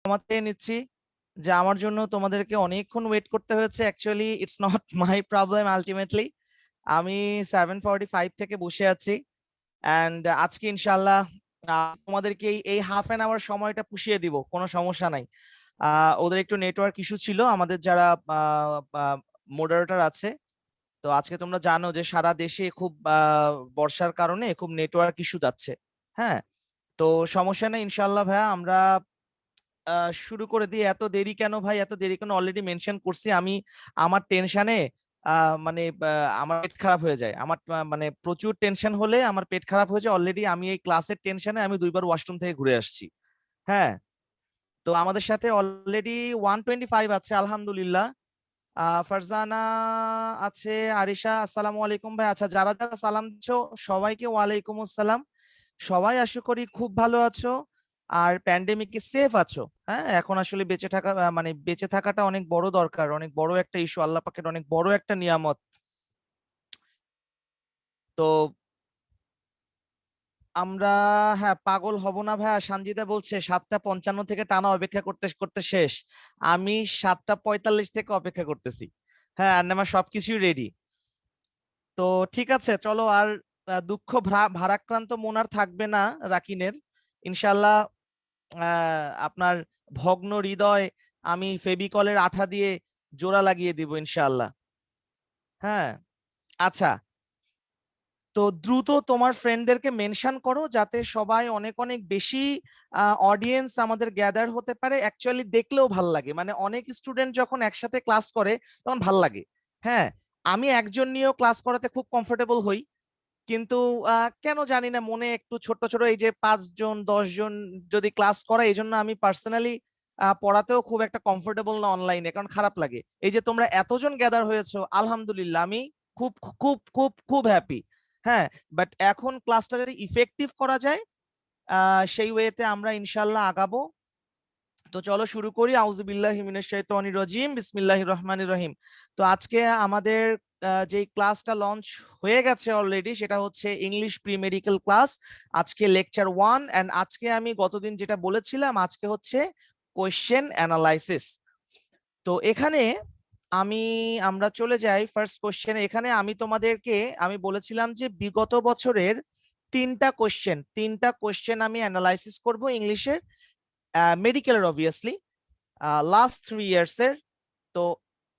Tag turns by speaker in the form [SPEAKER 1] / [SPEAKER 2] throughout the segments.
[SPEAKER 1] ক্ষমাতে নিচ্ছি যে আমার জন্য তোমাদেরকে অনেকক্ষণ ওয়েট করতে হয়েছে। Actually it's not my problem ultimately. আমি 7:45 থেকে বসে আছি অ্যান্ড আজকে ইনশাল্লাহ তোমাদেরকে এই হাফ অ্যান আওয়ার সময়টা পুষিয়ে দিব, কোনো সমস্যা নাই। ওদের একটু নেটওয়ার্ক ইস্যু ছিল, আমাদের যারা মডারেটর আছে। তো আজকে তোমরা জানো যে সারা দেশে খুব বর্ষার কারণে খুব নেটওয়ার্ক ইস্যু যাচ্ছে। হ্যাঁ, তো সমস্যা নেই ইনশাল্লাহ ভাইয়া, আমরা শুরু করে দিই। এত দেরি কেন ভাই? এত দেরি কেন? অলরেডি মেনশন করছি আমি আমার টেনশনে মানে আমার পেট খারাপ হয়ে যায়। আমার মানে প্রচুর টেনশন হলে আমার পেট খারাপ হয়ে যায়। অলরেডি আমি এই ক্লাসের টেনশনে আমি 2বার ওয়াশরুম থেকে ঘুরে আসছি। হ্যাঁ, তো আমাদের সাথে অলরেডি 125 আছে আলহামদুলিল্লাহ। ফারজানা আছে, আরিশা আসসালামু আলাইকুম ভাই। আচ্ছা, যারা যারা সালাম দিচ্ছ সবাইকে ওয়ালাইকুম আসসালাম। সবাই আশা করি খুব ভালো আছো আর প্যান্ডেমিকে সেফ আছো। হ্যাঁ, এখন আসলে বেঁচে থাকা মানে বেঁচে থাকাটা অনেক বড় দরকার, অনেক বড় একটা ইস্যু, আল্লাহ পাকের অনেক বড় একটা নিয়ামত। তো আমরা, হ্যাঁ পাগল হব না ভাইয়া। সানজিদা বলছে 7:55 থেকে টানা অপেক্ষা করতে করতে শেষ। আমি 7:45 থেকে অপেক্ষা করতেছি। হ্যাঁ, আর আমার সবকিছুই রেডি। তো ঠিক আছে, চলো আর দুঃখ ভারাক্রান্ত মন আর থাকবে না রাকিনের। ইনশাল্লাহ আপনার ভগ্ন হৃদয় আমি ফেবিকলের আঠা দিয়ে জোড়া লাগিয়ে দিব ইনশাল্লাহ। হ্যাঁ, আচ্ছা, তো দ্রুত তোমার ফ্রেন্ডদেরকে মেনশন করো যাতে সবাই অনেক অনেক বেশি অডিয়েন্স আমাদের গ্যাদার হতে পারে। অ্যাকচুয়ালি দেখলেও ভাল লাগে, মানে অনেক স্টুডেন্ট যখন একসাথে ক্লাস করে তখন ভাল লাগে। হ্যাঁ, আমি একজন নিয়েও ক্লাস করাতে খুব কমফোর্টেবল হই, কিন্তু কেন জানি না মনে একটু ছোট ছোট এই যে 5 জন 10 জন যদি ক্লাস করা, এই জন্য আমি পার্সোনালি পড়াতেও খুব একটা কমফোর্টেবল না অনলাইনে, কারণ খারাপ লাগে। এই যে তোমরা এতজন গ্যাদার হয়েছো আলহামদুলিল্লাহ, আমি খুব খুব খুব খুব হ্যাপি। হ্যাঁ, বাট এখন ক্লাসটা যদি ইফেক্টিভ করা যায় সেই ওয়েতে আমরা ইনশাল্লাহ আগাবো। তো চলো শুরু করি। আউযুবিল্লাহি মিনাশ শাইতানির রাজিম, বিসমিল্লাহির রহমানির রহিম। তো আজকে আমাদের যে ক্লাসটা লঞ্চ হয়ে গেছে অলরেডি, সেটা হচ্ছে ইংলিশ প্রি মেডিকেল ক্লাস। আজকে লেকচার 1, এন্ড আজকে আমি গতদিন যেটা বলেছিলাম আজকে হচ্ছে কোয়েশ্চেন অ্যানালাইসিস। তো এখানে আমি আমরা চলে যাই ফার্স্ট কোশ্চেনে। এখানে আমি তোমাদেরকে আমি বলেছিলাম যে বিগত বছরের 3টা কোশ্চেন আমি অ্যানালাইসিস করব ইংলিশের, মেডিকেলের অবভিয়াসলি, লাস্ট 3 ইয়ার্স এর। তো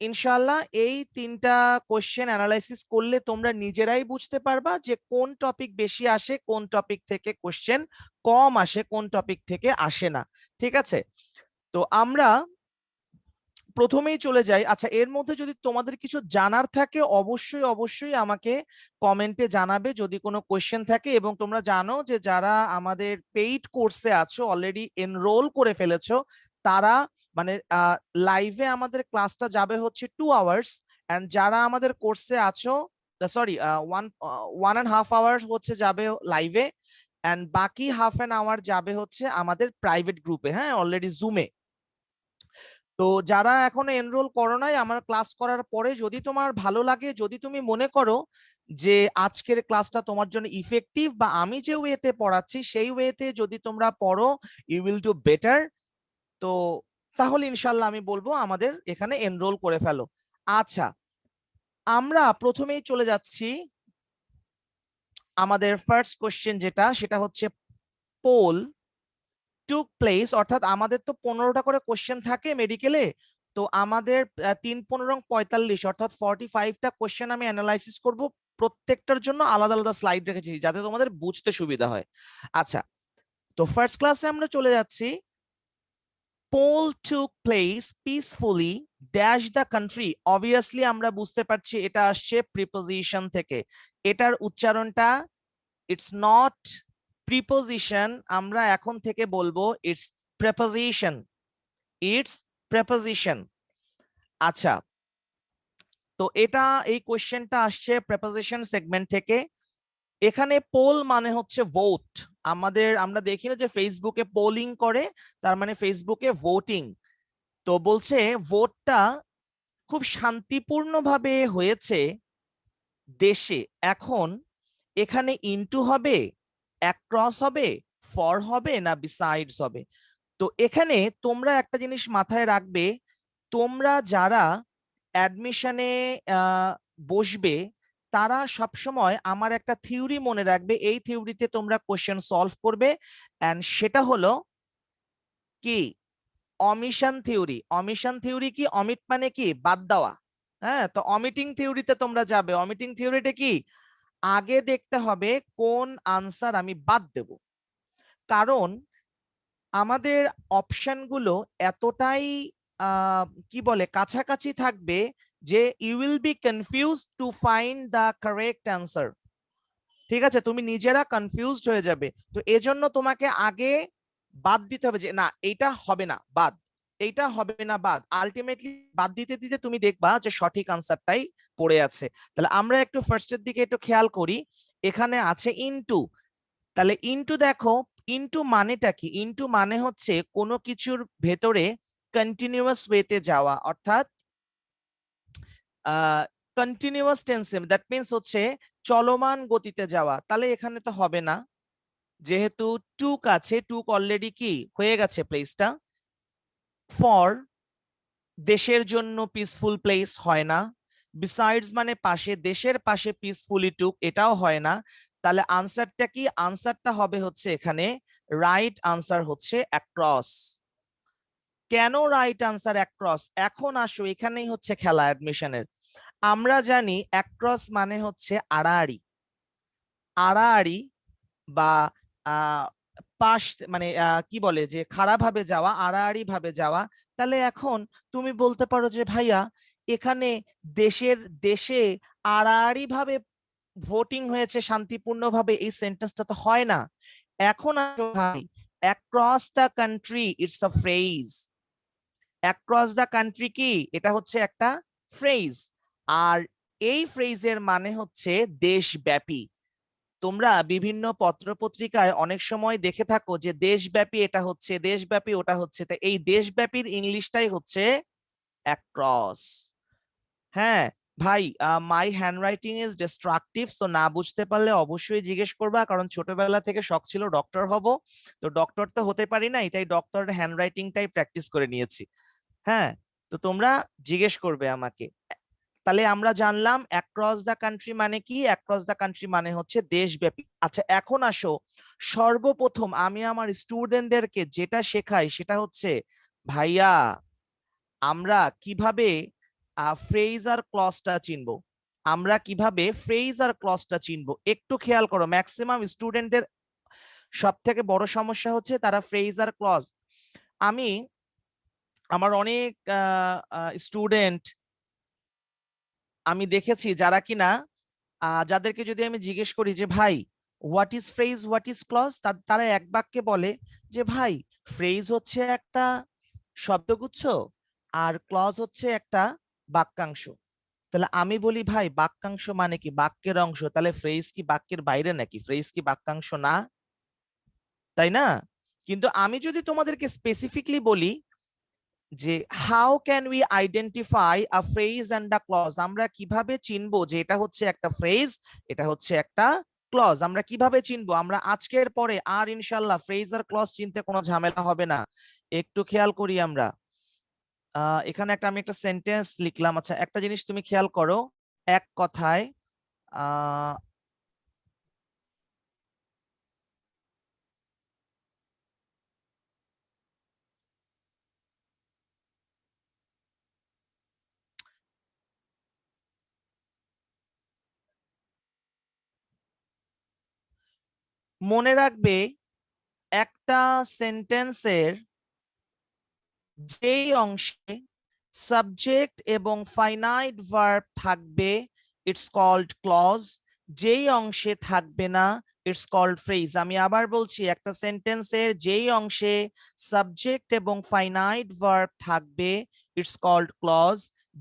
[SPEAKER 1] ইনশাল্লাহ এই 3টা কোশ্চেন অ্যানালাইসিস করলে তোমরা নিজেরাই বুঝতে পারবা যে কোন টপিক বেশি আসে, কোন টপিক থেকে কোশ্চেন কম আসে, কোন টপিক থেকে আসে না। ঠিক আছে, তো আমরা প্রথমেই চলে যাই। আচ্ছা, এর মধ্যে যদি তোমাদের কিছু জানার থাকে অবশ্যই অবশ্যই আমাকে কমেন্টে জানাবে যদি কোনো কোয়েশ্চেন থাকে। এবং তোমরা জানো যে যারা আমাদের পেইড কোর্সে আছো, অলরেডি এনরোল করে ফেলেছো, তারা মানে লাইভে আমাদের ক্লাসটা যাবে হচ্ছে 2 আওয়ার্স, এন্ড যারা আমাদের কোর্সে আছো, সরি, 1.5 আওয়ার্স হচ্ছে যাবে লাইভে, এন্ড বাকি হাফ অ্যান আওয়ার যাবে হচ্ছে আমাদের প্রাইভেট গ্রুপে, হ্যাঁ অলরেডি জুমে। তো যারা এখনো এনরোল করো নাই, আমার ক্লাস করার পরে যদি তোমার ভালো লাগে, যদি তুমি মনে করো যে আজকের ক্লাসটা তোমার জন্য ইফেক্টিভ, বা আমি যে ওয়েতে পড়াচ্ছি সেই ওয়েতে যদি তোমরা পড়ো, ইউ উইল ডু বেটার। তো তাহলে ইনশাল্লাহ আমি বলবো আমাদের এখানে এনরোল করে ফেলো। আচ্ছা, আমরা প্রথমেই চলে যাচ্ছি আমাদের ফার্স্ট কোশ্চেন যেটা, সেটা হচ্ছে পোল টুক প্লেস। অর্থাৎ আমাদের তো 15টা করে কোশ্চেন থাকে মেডিকেলে। তো আমাদের 3 15 45, অর্থাৎ 45টা কোশ্চেন আমি অ্যানালাইসিস করব। প্রত্যেকটার জন্য আলাদা আলাদা স্লাইড রেখেছি যাতে তোমাদের বুঝতে সুবিধা হয়। আচ্ছা, তো ফার্স্ট ক্লাসে আমরা চলে যাচ্ছি। Poll took place peacefully dash the country. Obviously আমরা বুঝতে পারছি এটা আসছে প্রিপোজিশন থেকে। এটার উচ্চারণটা ইটস নট প্রিপোজিশন, আমরা এখন থেকে বলবো ইটস প্রেপোজিশন, ইটস প্রেপোজিশন। আচ্ছা, তো এটা এই কোশ্চেনটা আসছে প্রেপোজিশন সেগমেন্ট থেকে। এখানে পোল মানে হচ্ছে ভোট। আমরা দেখি না যে ফেসবুকে পোলিং করে, তার মানে ফেসবুকে ভোটিং। তো বলছে ভোটটা খুব শান্তিপূর্ণভাবে হয়েছে দেশে। এখন এখানে ইনটু হবে, অ্যাক্রস হবে, ফর হবে, না বিসাইডস হবে? তো এখানে তোমরা একটা জিনিস মাথায় রাখবে, তোমরা যারা অ্যাডমিশনে বসবে তারা সবসময় আমার একটা থিওরি মনে রাখবে, এই থিওরিতে তোমরা কোশ্চেন সলভ করবে, এন্ড সেটা হলো কি অমিশন থিওরি। অমিশন থিওরি কি, অমিট মানে কি বাদ দেওয়া। হ্যাঁ, তো অমিটিং থিওরিতে তোমরা যাবে। অমিটিং থিওরিটা কি, আগে দেখতে হবে কোন আনসার আমি বাদ দেব, কারণ আমাদের অপশনগুলো এতটাই কি বলে কাছাকাছি থাকবে যে you will be confuse to find the correct answer. ঠিক আছে, তুমি নিজেরা কনফিউজড হয়ে যাবে। তো এজন্য তোমাকে আগে বাদ দিতে হবে যে না এইটা হবে না বাদ, এইটা হবে না বাদ। আলটিমেটলি বাদ দিতে দিতে তুমি দেখবা যে সঠিক আনসারটাই পড়ে আছে। তাহলে আমরা একটু ফার্স্টের দিকে একটু খেয়াল করি, এখানে আছে ইনটু। তাহলে ইনটু দেখো, ইনটু মানেটা কি? ইনটু মানে হচ্ছে কোনো কিছুর ভেতরে কন্টিনিউয়াস ওয়েতে যাওয়া, অর্থাৎ কন্টিনিউয়াস টেন্সে, দ্যাট মিন্স হচ্ছে চলমান গতিতে যাওয়া। তাহলে এখানে তো হবে না, যেহেতু টুক আছে, টুক অলরেডি কি হয়ে গেছে প্লেসটা। ফর দেশের জন্য পিসফুল প্লেস হয় না, বিসাইডস মানে পাশে, দেশের পাশে পিসফুলি টুক এটাও হয় না। তাহলে আনসারটা কি? আনসারটা হবে হচ্ছে এখানে রাইট আনসার হচ্ছে অ্যাক্রস। কেন রাইট আনসার অ্যাক্রস? এখন আসো, এখানেই হচ্ছে খেলা অ্যাডমিশনের। আমরা জানি অ্যাক্রস মানে হচ্ছে আড়াআড়ি। আড়াআড়ি বা পাশ মানে কি বলে যে খারাপ ভাবে যাওয়া, আড়াআড়ি ভাবে যাওয়া। তাহলে এখন তুমি বলতে পারো যে ভাইয়া এখানে দেশে আড়াআড়ি ভাবে ভোটিং হয়েছে শান্তিপূর্ণভাবে, এই সেন্টেন্সটা তো হয় না। এখন ভাই across the country it's a phrase. Across the country কি, এটা হচ্ছে একটা ফ্রেজ, আর এই ফ্রেজের মানে হচ্ছে দেশব্যাপী। তোমরা বিভিন্ন পত্রপত্রিকায় অনেক সময় দেখে থাকো যে দেশব্যাপী এটা হচ্ছে, দেশব্যাপী ওটা হচ্ছে, তা এই দেশব্যাপীর ইংলিশটাই হচ্ছে অ্যাক্রস। হ্যাঁ ভাই, মাই হ্যান্ডরাইটিং ইজ ডিস্ট্রাকটিভ, সো না বুঝতে পারলে অবশ্যই জিজ্ঞেস করবা, কারণ ছোটবেলা থেকে শখ ছিল ডক্টর হব, তো ডক্টর তো হতে পারি নাই, তাই ডক্টরের হ্যান্ডরাইটিংটাই প্র্যাকটিস করে নিয়েছি। হ্যাঁ, তো তোমরা জিজ্ঞেস করবে আমাকে। তাহলে আমরা জানলাম অ্যাক্রস দ্য কান্ট্রি মানে কি, অ্যাক্রস দ্য কান্ট্রি মানে হচ্ছে দেশব্যাপী। আচ্ছা এখন আসো, সর্বপ্রথম আমি আমার স্টুডেন্টদেরকে যেটা শেখাই সেটা হচ্ছে ভাইয়া আমরা কিভাবে ফ্রেজ আর ক্লজটা চিনবো। আমরা কিভাবে ফ্রেজ আর ক্লজটা চিনবো একটু খেয়াল করো। ম্যাক্সিমাম স্টুডেন্টদের সব থেকে বড় সমস্যা হচ্ছে তারা ফ্রেজ আর ক্লজ। আমি আমার অনেক স্টুডেন্ট আমি দেখেছি যারা কিনা যাদেরকে যদি আমি জিজ্ঞেস করি যে ভাই what is phrase, what is clause, তারা এক বাক্যে বলে যে ভাই ফ্রেজ হচ্ছে একটা শব্দগুচ্ছ আর ক্লজ হচ্ছে একটা বাক্যাংশ। তাহলে আমি বলি ভাই বাক্যাংশ মানে কি? বাক্যের অংশ। তাহলে ফ্রেজ কি বাক্যের বাইরে নাকি? ফ্রেজ কি বাক্যাংশ না? তাই না? কিন্তু আমি যদি তোমাদেরকে স্পেসিফিকলি বলি যে how can we identify a phrase and a clause, আমরা কিভাবে চিনবো যে এটা হচ্ছে একটা ফ্রেজ, এটা হচ্ছে একটা ক্লজ, আমরা কিভাবে চিনবো? আমরা আজকের পরে আর ইনশাল্লাহ ফ্রেজ আর ক্লজ চিনতে কোনো ঝামেলা হবে না। একটু খেয়াল করি আমরা, এখানে আমি একটা সেন্টেন্স লিখলাম। আচ্ছা একটা জিনিস তুমি খেয়াল করো, এক কথায় আহ মনে রাখবে একটা সেন্টেন্সের যেই অংশে সাবজেক্ট এবং ফাইনাইট ভার্ব থাকবে ইটস কল্ড ক্লজ, যেই অংশে থাকবে না ইটস কল্ড ফ্রেজ। আমি আবার বলছি, একটা সেন্টেন্সের যেই অংশে সাবজেক্ট এবং ফাইনাইট ভার্ব থাকবে ইটস কল্ড ক্লজ,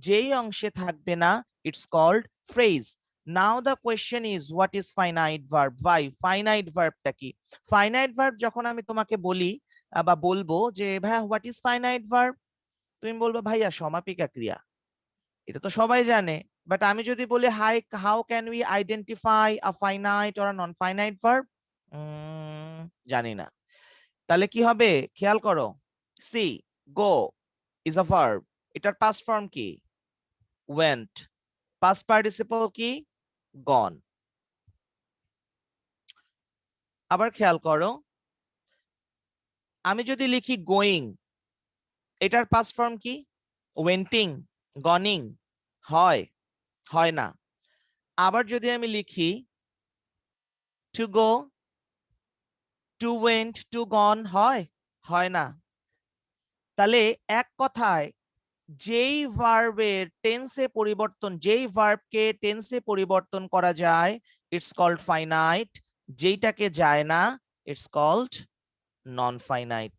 [SPEAKER 1] যেই অংশে থাকবে না it's called phrase. Now the question is what is finite verb? ভাই ফাইনাইট ভার্বটা কি? ফাইনাইট ভার্ব যখন আমি তোমাকে বলি বা বলবো যে ভাইয়া হোয়াট ইজ ফাইনাইট ভার্ব, তুমি বলবো ভাইয়া সমাপিকা ক্রিয়া, এটা তো সবাই জানে। বাট আমি যদি বলি how can we identify a finite or non finite verb, জানি না। তাহলে কি হবে খেয়াল করো, see go is a verb, এটার পাস্ট ফর্ম কি? ওয়েন্ট। পাস্ট পার্টিসিপল কি? গন। আবার খেয়াল করো, আমি যদি লিখি গোয়িং, এটার পাস্ট ফর্ম কি? ওয়েন্টিং, গনিং। হয়? হয় না। আবার যদি আমি লিখি to go, to went, to gone, হয়? হয় না। তাহলে এক কথায় যেই ভার্বের টেন্সে পরিবর্তন, যেই ভার্বকে টেন্সে পরিবর্তন করা যায় ইটস কল্ড ফাইনাইট, যেইটাকে যায় না ইটস কল্ড নন ফাইনাইট।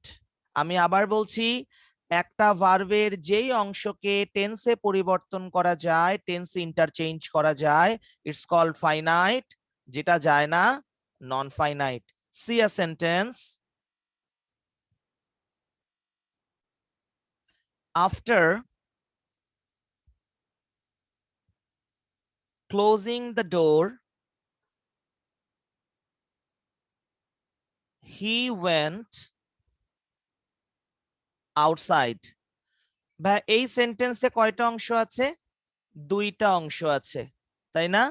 [SPEAKER 1] আমি আবার বলছি, একটা ভার্বের যেই অংশকে টেন্সে পরিবর্তন করা যায়, টেন্স ইন্টারচেঞ্জ করা যায়, ইটস কল্ড ফাইনাইট, যেটা যায় না non finite. C a sentence, after closing the door he went outside। বা এই সেন্টেন্সে কয়টা অংশ আছে? দুইটা অংশ আছে, তাই না?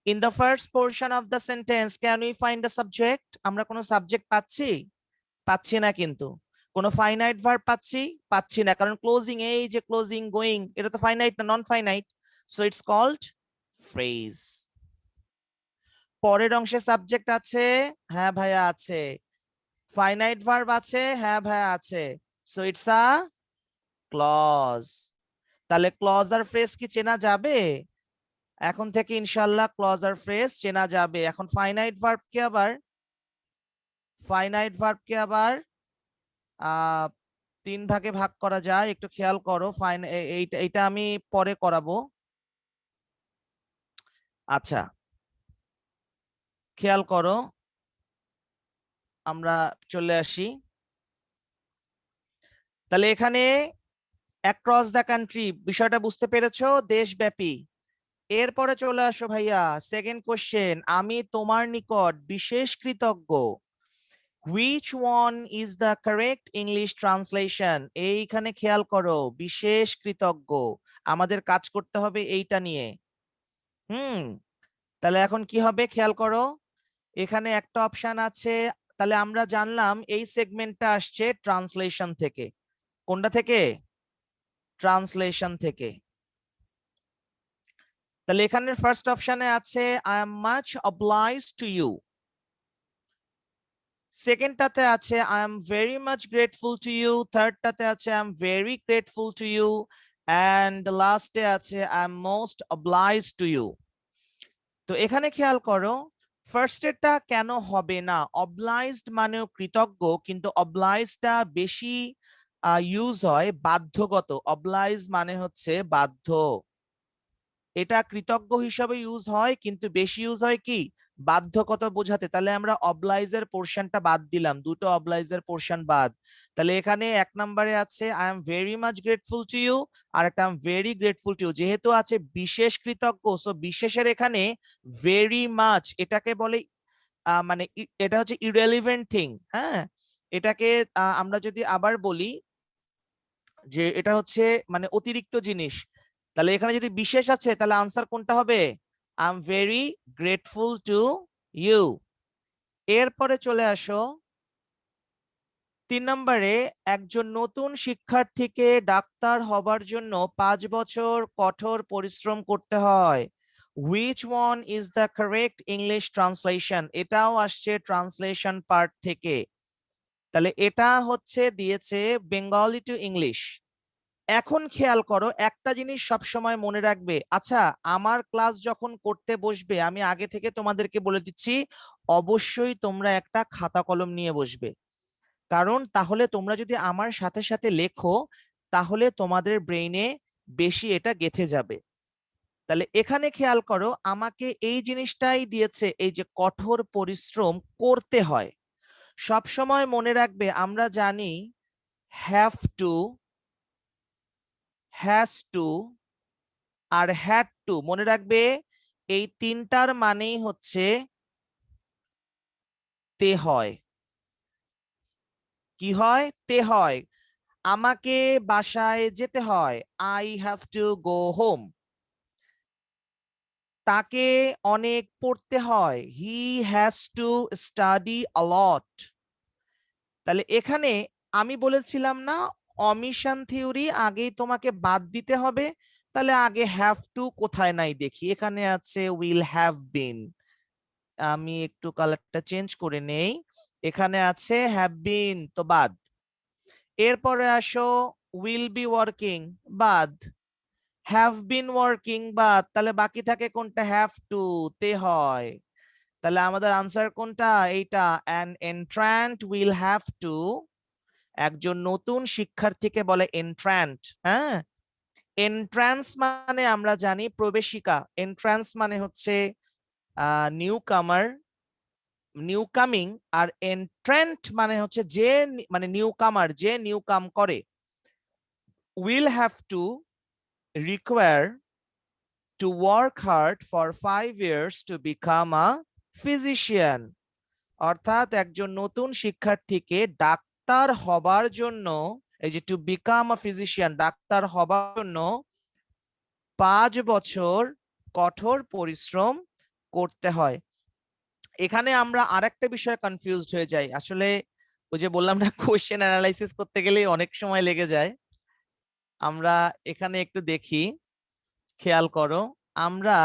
[SPEAKER 1] In the first portion of the sentence can we find the subject? আমরা কোনো সাবজেক্ট পাচ্ছি? পাচ্ছি না। কিন্তু কোনো ফাইনাইট ভার্ব পাচ্ছি? পাচ্ছি না, কারণ ক্লোজিং, এই যে ক্লোজিং, গোয়িং, এটা তো ফাইনাইট না, non finite. So it's called phrase. পরের অংশে সাবজেক্ট আছে? হ্যাঁ ভাইয়া আছে। ফাইনাইট ভার্ব আছে? হ্যাঁ ভাইয়া আছে। So it's a clause. তাহলে ক্লজ আর ফ্রেজ কি চেনা যাবে? এখন থেকে ইনশাল্লাহ ক্লজ আর ফ্রেজ চেনা যাবে। এখন ফাইনাইট ভার্বকে আবার আহ 3 ভাগে ভাগ করা যায়, একটু খেয়াল করো। এইটা আমি পরে করাবো। আচ্ছা, খেয়াল করো, আমরা চলে আসি। তাহলে এখানে অ্যাক্রস দ্য কান্ট্রি, বিষয়টা বুঝতে পেরেছো? দেশব্যাপী। এরপরে চলে আসো ভাইয়া, সেকেন্ড কোশ্চেন, আমি তোমার নিকট বিশেষ কৃতজ্ঞ। Which one is the correct English translation? এইখানে খেয়াল করো, বিশেষ কৃতজ্ঞ, আমাদের কাজ করতে হবে এইটা নিয়ে। তাহলে এখন কি হবে খেয়াল করো, এখানে একটা অপশন আছে। তাহলে আমরা জানলাম এই সেগমেন্টটা আসছে ট্রান্সলেশন থেকে। কোনটা থেকে? ট্রান্সলেশন থেকে। তাহলে এখানে ফার্স্ট অপশনে আছে I am much obliged to you. সেকেন্ডটাতে আছে I am very much grateful to you. থার্ডটাতে আছে I am very grateful to you. And লাস্টে আছে I am most obliged to you. তো এখানে খেয়াল করো, ফার্স্টেরটা কেন হবে না? অবলাইজড মানেও কৃতজ্ঞ, কিন্তু অবলাইজডটা বেশি ইউজ হয় বাধ্যগত। অবলাইজ মানে হচ্ছে বাধ্য, এটা কৃতজ্ঞ হিসাবে ইউজ হয়, কিন্তু বেশি ইউজ হয় কি বাধ্যগত বোঝাতে। তাহলে আমরা অবলাইজের পোর্শনটা বাদ দিলাম, দুটো অবলাইজের পোর্শন বাদ। তাহলে এখানে এক নম্বরে আছে I am very much grateful to you, আর একটা I am very grateful to you. যেহেতু আছে বিশেষ কৃতজ্ঞ, সো বিশেষের এখানে ভেরি মাচ, এটাকে বলে মানে এটা হচ্ছে ইরেলিভেন্ট থিং। হ্যাঁ, এটাকে আমরা যদি আবার বলি যে এটা হচ্ছে মানে অতিরিক্ত জিনিস, তাহলে এখানে যদি বিশেষ আছে তাহলে আনসার কোনটা হবে? I am very grateful to you. এরপরে চলে আসো 3 নম্বরে, একজন নতুন শিক্ষার্থীকে ডাক্তার হবার জন্য 5 বছর কঠোর পরিশ্রম করতে হয়। Which one is the correct English translation? এটাও আসছে ট্রান্সলেশন পার্ট থেকে। তাহলে এটা হচ্ছে দিয়েছে বেঙ্গলি টু ইংলিশ। এখন খেয়াল করো, একটা জিনিস সবসময় মনে রাখবে। আচ্ছা, আমার ক্লাস যখন করতে বসবে, আমি আগে থেকে তোমাদেরকে বলে দিচ্ছি, অবশ্যই তোমরা একটা খাতা কলম নিয়ে বসবে। কারণ তাহলে তোমরা যদি আমার সাথে সাথে লেখো, তাহলে তোমাদের ব্রেইনে বেশি এটা গেঁথে যাবে। তাহলে এখানে খেয়াল করো, আমাকে এই জিনিসটাই দিয়েছে, এই যে কঠোর পরিশ্রম করতে হয়। সব সময় মনে রাখবে, আমরা জানি হ্যাভ টু, হ্যাজ টু আর হ্যাড টু, মনে রাখবে এই তিনটার মানেই হচ্ছে তে হয়। কি হয়? তে হয়। আমাকে বাসায় যেতে হয়, I have to go home. তাকে অনেক পড়তে হয়, he has to study a lot. তাহলে এখানে আমি বলেছিলাম না অমিশন থিওরি আগেই তোমাকে বাদ দিতে হবে, তাহলে আগে হ্যাভ টু কোথায় নাই দেখি, এখানে আছে উইল হ্যাভ বিন। আমি একটু কালারটা চেঞ্জ করে নেই, এখানে আছে হ্যাভ বিন, তো বাদ। এরপরে আসো উইল বি ওয়ার্কিং, বাদ। হ্যাভ বিন ওয়ার্কিং, বাদ। তাহলে বাকি থাকে কোনটা, হ্যাভ টু তে হয়। তাহলে আমাদের আনসার কোনটা, এইটা, an entrant will have to. একজন নতুন শিক্ষার্থীকে বলে এন্ট্রান্ট। হ্যাঁ, এন্ট্রান্স মানে আমরা জানি প্রবেশিকা, এন্ট্রান্স মানে হচ্ছে নিউ কামার, নিউ কামিং। আর এন্ট্রেন্ট মানে হচ্ছে যে মানে নিউ কামার, যে নিউ কাম করে। Will have to require to work hard for 5 years to become a physician। অর্থাৎ একজন নতুন শিক্ষার্থীকে ডাক্তার হবার জন্য, এই যে to become a physician, doctor হবার জন্য 5 বছর কঠোর পরিশ্রম করতে হয়। এখানে আমরা আরেকটা বিষয়ে কনফিউজড হয়ে যাই আসলে, ওই যে বললাম না কোশ্চেন অ্যানালাইসিস করতে গেলে অনেক সময় লেগে যায়। আমরা এখানে একটু দেখি, খেয়াল করো, আমরা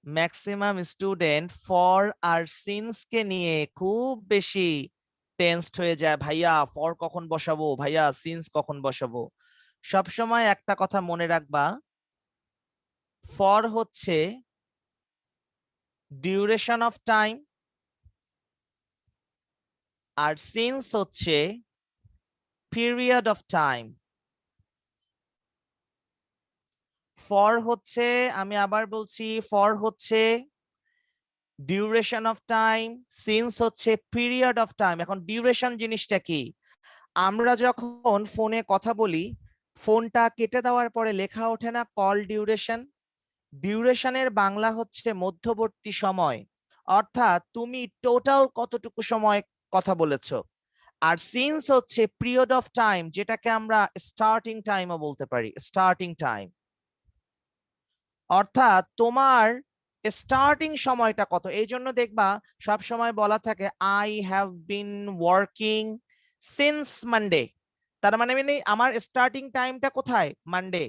[SPEAKER 1] ম্যাক্সিমাম স্টুডেন্ট ফর আর সিন্স কে নিয়ে খুব বেশি টেন্সড হয়ে যায়, ভাইয়া ফর কখন বসাবো, ভাইয়া সিন্স কখন বসাবো। সব সময় একটা কথা মনে রাখবা, ফর হচ্ছে ডিউরেশন অফ টাইম, আর সিন্স হচ্ছে পিরিয়ড অফ টাইম। ফর হচ্ছে, আমি আবার বলছি, ফর হচ্ছে ডিউরেশন অফ টাইম, সিন্স হচ্ছে পিরিয়ড অফ টাইম। এখন ডিউরেশন জিনিসটা কি, আমরা যখন ফোনে কথা বলি, ফোনটা কেটে দেওয়ার পরে লেখা ওঠে না কল ডিউরেশন, ডিউরেশনের বাংলা হচ্ছে মধ্যবর্তী সময়, অর্থাৎ তুমি টোটাল কতটুকু সময় কথা বলেছো। আর সিন্স হচ্ছে পিরিয়ড অফ টাইম, যেটাকে আমরা স্টার্টিং টাইমও বলতে পারি, স্টার্টিং টাইম। অর্থাৎ তোমার স্টার্টিং সময়টা কত। এই জন্য দেখবা সব সময় বলা থাকে I have been working since Monday, তার মানে আমার স্টার্টিং টাইমটা কোথায়, মানডে।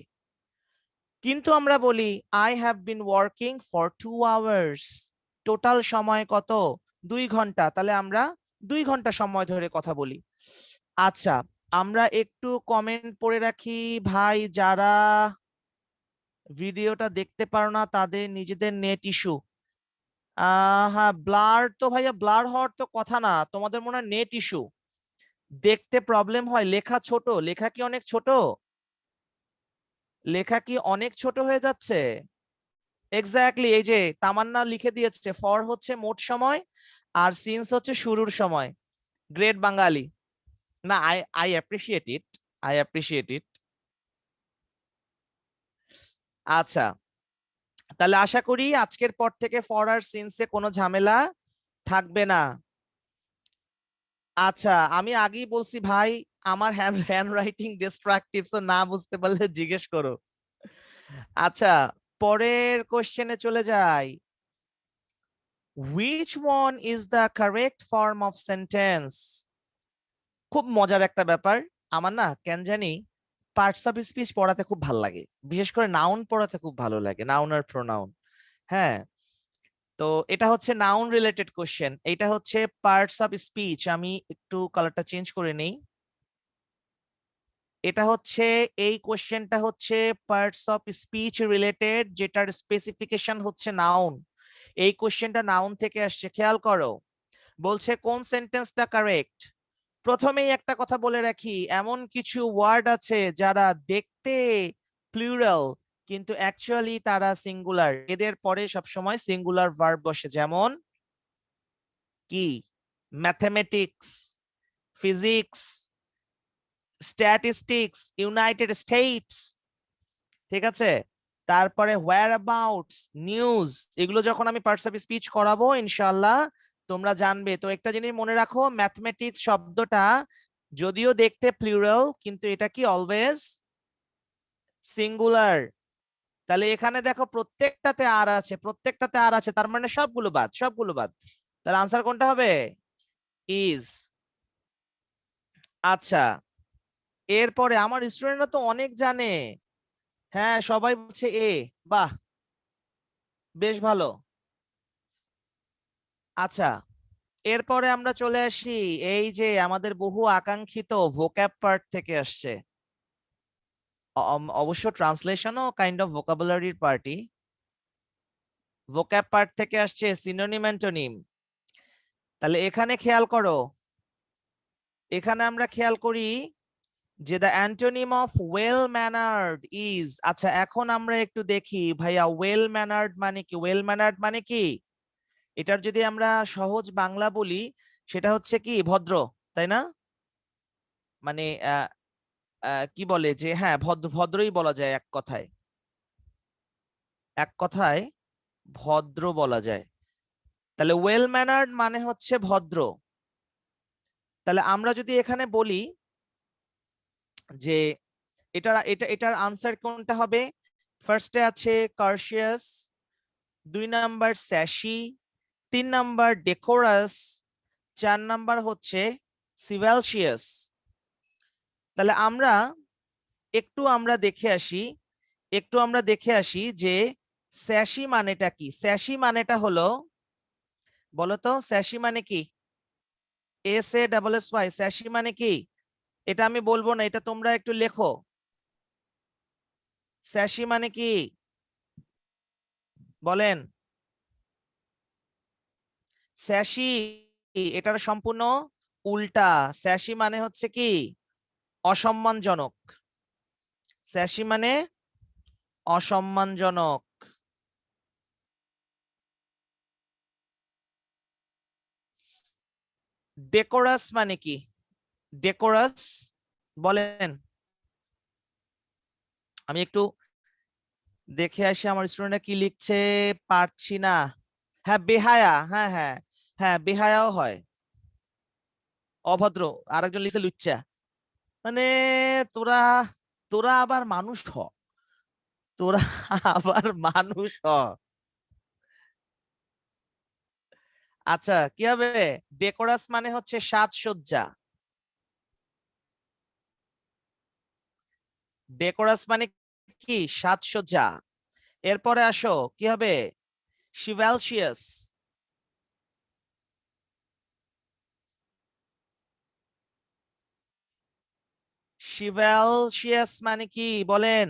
[SPEAKER 1] কিন্তু আমরা বলি I have been working for 2 hours, total সময় কত, 2 ঘন্টা, তাহলে আমরা 2 ঘন্টা সময় ধরে কথা বলি। আচ্ছা, আমরা একটু কমেন্ট পড়ে রাখি, ভাই যারা ভিডিওটা দেখতে পারো না তাদের নিজেদের নেট ইস্যু। হ্যাঁ, ব্লার তো ভাইয়া, ব্লার হওয়ার তো কথা না, তোমাদের মনে হয় নেট ইস্যু, দেখতে প্রবলেম হয়, লেখা ছোট, লেখা কি অনেক ছোট, লেখা কি অনেক ছোট হয়ে যাচ্ছে। এক্স্যাক্টলি, এই যে তামান্না লিখে দিয়েছে ফর হচ্ছে মোট সময় আর সিন্স হচ্ছে শুরুর সময়। গ্রেট বাঙালি, না I I appreciate it, I appreciate it. আচ্ছা, তাহলে আশা করি আজকের পর থেকে ফর আর সিন্সে কোনো ঝামেলা থাকবে না। আচ্ছা, আমি আগেই বলছি ভাই, আমার হ্যান্ড রাইটিং ডিস্ট্রাকটিভ, তো না বুঝতে পারলে জিজ্ঞেস করো। আচ্ছা, পরের কোশ্চেনে চলে যাই। Which one is the correct form of sentence? খুব মজার একটা ব্যাপার, আমার না কেন জানি পার্টস অফ স্পিচ পড়াতে খুব ভালো লাগে, বিশেষ করে নাউন পড়াতে খুব ভালো লাগে, নাউন আর প্রোনাউন। হ্যাঁ, তো এটা হচ্ছে নাউন রিলেটেড কোশ্চেন, এটা হচ্ছে পার্টস অফ স্পিচ। আমি একটু কালারটা চেঞ্জ করে নেই, এটা হচ্ছে, এই কোশ্চেনটা হচ্ছে পার্টস অফ স্পিচ রিলেটেড, যেটার স্পেসিফিকেশন হচ্ছে নাউন। এই কোশ্চেনটা নাউন থেকে আসছে, খেয়াল করো। বলছে কোন সেন্টেন্সটা কারেক্ট। প্রথমেই একটা কথা বলে রাখি, এমন কিছু ওয়ার্ড আছে যারা দেখতে প্লুরাল কিন্তু অ্যাকচুয়ালি তারা সিঙ্গুলার, এদের পরে সবসময় সিঙ্গুলার ভার্ব বসে, যেমন কি, mathematics, physics, statistics, United states, ঠিক আছে। তারপরে হোয়ার অ্যাবাউটস, নিউজ, এগুলো যখন আমি পার্টস অফ স্পিচ করাবো ইনশাআল্লাহ তোমরা জানবে। তো একটা জিনিস মনে রাখো, ম্যাথমেটিক্স শব্দটা যদিও দেখতে প্লুরাল কিন্তু এটা কি অলওয়েজ সিঙ্গুলার। তাহলে এখানে দেখো প্রত্যেকটাতে আর আছে, প্রত্যেকটাতে আর আছে, তার মানে সবগুলো বাদ, সবগুলো বাদ। তাহলে আনসার কোনটা হবে? ইজ। আচ্ছা, এরপরে আমার স্টুডেন্টরা তো অনেক জানে। হ্যাঁ, সবাই বলছে এ। বাহ, বেশ ভালো। আচ্ছা, এরপরে আমরা চলে আসি এই যে আমাদের বহু আকাঙ্ক্ষিত ভোক্যাব পার্ট থেকে আসছে। অবশ্য ট্রান্সলেশনও কাইন্ড অফ ভোকাবুলারির পার্টি। ভোক্যাব পার্ট থেকে আসছে সিনোনিম অ্যান্টোনিম। তাহলে এখানে খেয়াল করো, এখানে আমরা খেয়াল করি যে the antonym of well ম্যানার্ড is. আচ্ছা, এখন আমরা একটু দেখি ভাইয়া ওয়েল ম্যানার্ড মানে কি? ওয়েল ম্যানার্ড মানে কি? এটার যদি আমরা সহজ বাংলা বলি সেটা হচ্ছে কি ভদ্র, তাই না? মানে কি বলে যে হ্যাঁ, ভদ্র, ভদ্রই বলা যায় এক কথায়, এক কথায় ভদ্র বলা যায়। তাহলে ওয়েল ম্যানার্ড মানে হচ্ছে ভদ্র। তাহলে আমরা যদি এখানে বলি যে এটার আনসার কোনটা হবে? ফার্স্টে আছে কার্শিয়াস, 2 নাম্বার স্যাশি, 3 নাম্বার ডেকোরাস, 4 নাম্বার হচ্ছে সিভালসিয়াস। তাহলে আমরা দেখে আসি, একটু আমরা দেখে আসি যে স্যাশি মানেটা কি। স্যাশি মানেটা হলো, বলতো স্যাশি মানে কি? SASSY, স্যাশি মানে কি? এটা আমি বলবো না, এটা তোমরা একটু লেখো। স্যাশি মানে কি বলেন? স্যাশি এটার সম্পূর্ণ উল্টা। স্যাশি মানে হচ্ছে কি অসম্মানজনক। স্যাশি মানে অসম্মানজনক। ডেকোরাস মানে কি? ডেকোরাস বলেন। আমি একটু দেখে আসি আমার স্টুডেন্টরা কি লিখছে, পারছি না। হ্যাঁ, বেহায়া, হ্যাঁ হ্যাঁ হ্যাঁ, বেহায়াও হয়, অভদ্র। আরেকজন লিখছে লুচ্চা। মানে তোরা তোরা আবার মানুষ হ, তোরা আবার মানুষ হ। আচ্ছা, কি হবে? ডেকোরাস মানে হচ্ছে সাজসজ্জা। ডেকোরাস মানে কি সাজসজ্জা। এরপরে আসো, কি হবে? শিভালসিয়াস। শিভালসিয়াস মানে কি বলেন?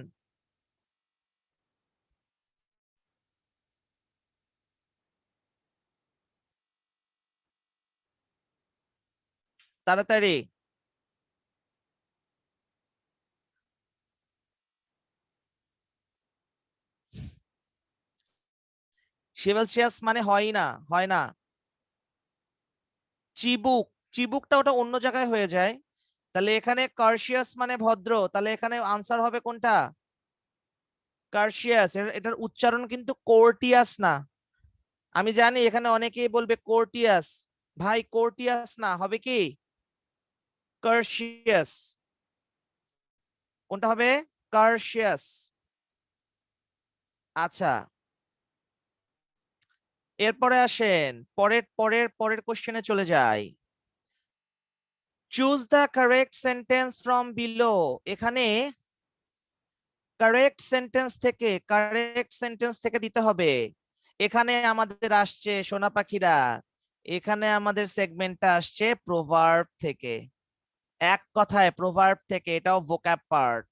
[SPEAKER 1] তাড়াতাড়ি। শিভালসিয়াস মানে হয় না, হয় না। চিবুক, চিবুকটা ওটা অন্য জায়গায় হয়ে যায়। তাহলে এখানে কার্শিয়াস মানে ভদ্র, তাহলে এখানে আনসার হবে কোনটা? কার্শিয়াস। এটার উচ্চারণ কিন্তু কোর্টিয়াস না। আমি জানি এখানে অনেকেই বলবে কোর্টিয়াস, ভাই কোর্টিয়াস না, হবে কি কার্শিয়াস। কোনটা হবে? কার্শিয়াস। আচ্ছা, এরপরে আসেন পরের পরের পরের কোশ্চেনে চলে যাই। Choose the correct sentence from below. এখানে কারেক্ট সেন্টেন্স থেকে দিতে হবে। এখানে আমাদের আসছে সোনা পাখিরা, এখানে আমাদের সেগমেন্টটা আসছে প্রোভার্ব থেকে। এক কথায় প্রোভার্ব থেকে, এটাও ভোক্যাব পার্ট।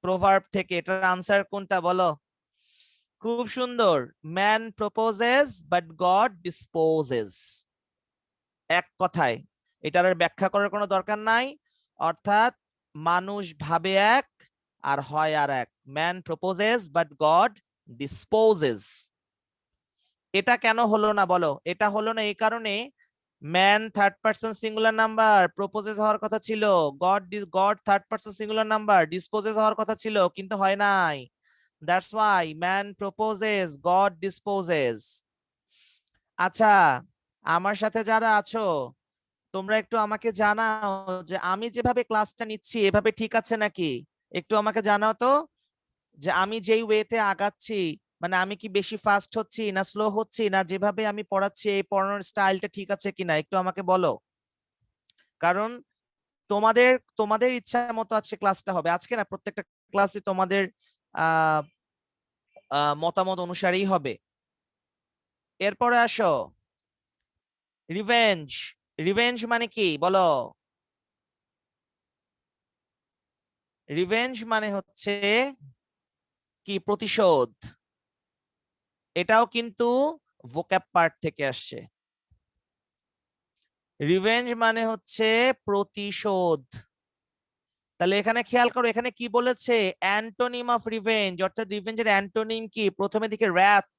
[SPEAKER 1] প্রোভার্ব থেকে এটার আনসার কোনটা বলো? খুব সুন্দর। Man proposes but god disposes. এক কথায়, এটার আর ব্যাখ্যা করার কোনো দরকার নাই। অর্থাৎ মানুষ ভাবে এক আর হয় আর এক। Man proposes but god disposes. এটা কেন হলো না বলো? এটা হলো না এই কারণে, man third person singular number, proposes হওয়ার কথা ছিল। God third person singular number, disposes হওয়ার কথা ছিল কিন্তু হয় নাই। That's why man proposes, god disposes. আচ্ছা, আমার সাথে যারা আছো তোমরা একটু আমাকে জানাও যে আমি যেভাবে ক্লাসটা নিচ্ছি এভাবে ঠিক আছে নাকি, একটু আমাকে জানাও তো যে আমি যেই ওয়েতে আগাচ্ছি, মানে আমি কি বেশি ফাস্ট হচ্ছি না স্লো হচ্ছি, না যেভাবে আমি পড়াচ্ছি এই পড়ানোর স্টাইলটা ঠিক আছে কিনা একটু আমাকে বলো। কারণ তোমাদের তোমাদের ইচ্ছা মতো আজকে ক্লাসটা হবে, আজকে না প্রত্যেকটা ক্লাসে তোমাদের আহ মতামত অনুসারেই হবে। এরপরে আসো রিভেঞ্জ। রিভেঞ্জ মানে কি বলো? রিভেঞ্জ মানে হচ্ছে কি? প্রতিশোধ। এটাও কিন্তু ভোক্যাব পার্ট থেকে আসছে। রিভেঞ্জ মানে হচ্ছে প্রতিশোধ। তাহলে এখানে খেয়াল করো এখানে কি বলেছে, অ্যান্টোনিম অফ রিভেঞ্জ, অর্থাৎ রিভেঞ্জের অ্যান্টোনিম কি? প্রথমে দিকে র্যাথ।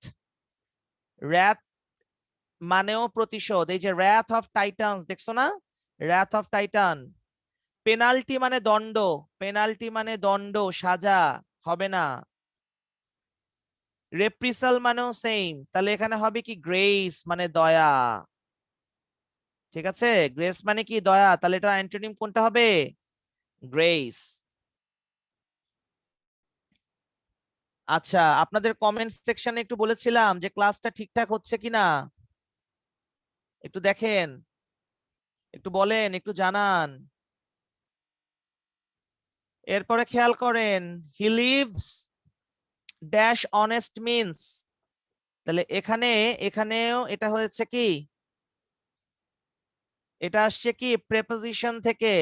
[SPEAKER 1] র্যাথ মানেও প্রতিশোধ। এই যে র্যাথ অফ টাইটানস দেখছো না, র্যাথ অফ টাইটান। পেনাল্টি মানে দণ্ড, পেনাল্টি মানে দণ্ড, সাজা হবে না। রেপ্রিসাল মানেও সেম, তাহলে এখানে হবে কি? গ্রেস মানে দয়া। ঠিক আছে, গ্রেস মানে কি? দয়া, তাহলে এটা অ্যান্টোনিম কোনটা হবে? গ্রেস। আচ্ছা, আপনাদের কমেন্ট সেকশনে একটু বলেছিলাম যে ক্লাসটা ঠিকঠাক হচ্ছে কিনা, একটু দেখেন, একটু বলেন, একটু জানান। এরপরে খেয়াল করেন, he lives dash honest means, তাহলে এখানেও এটা হয়েছে কি? এটা আসছে কি প্রেপোজিশন থেকে।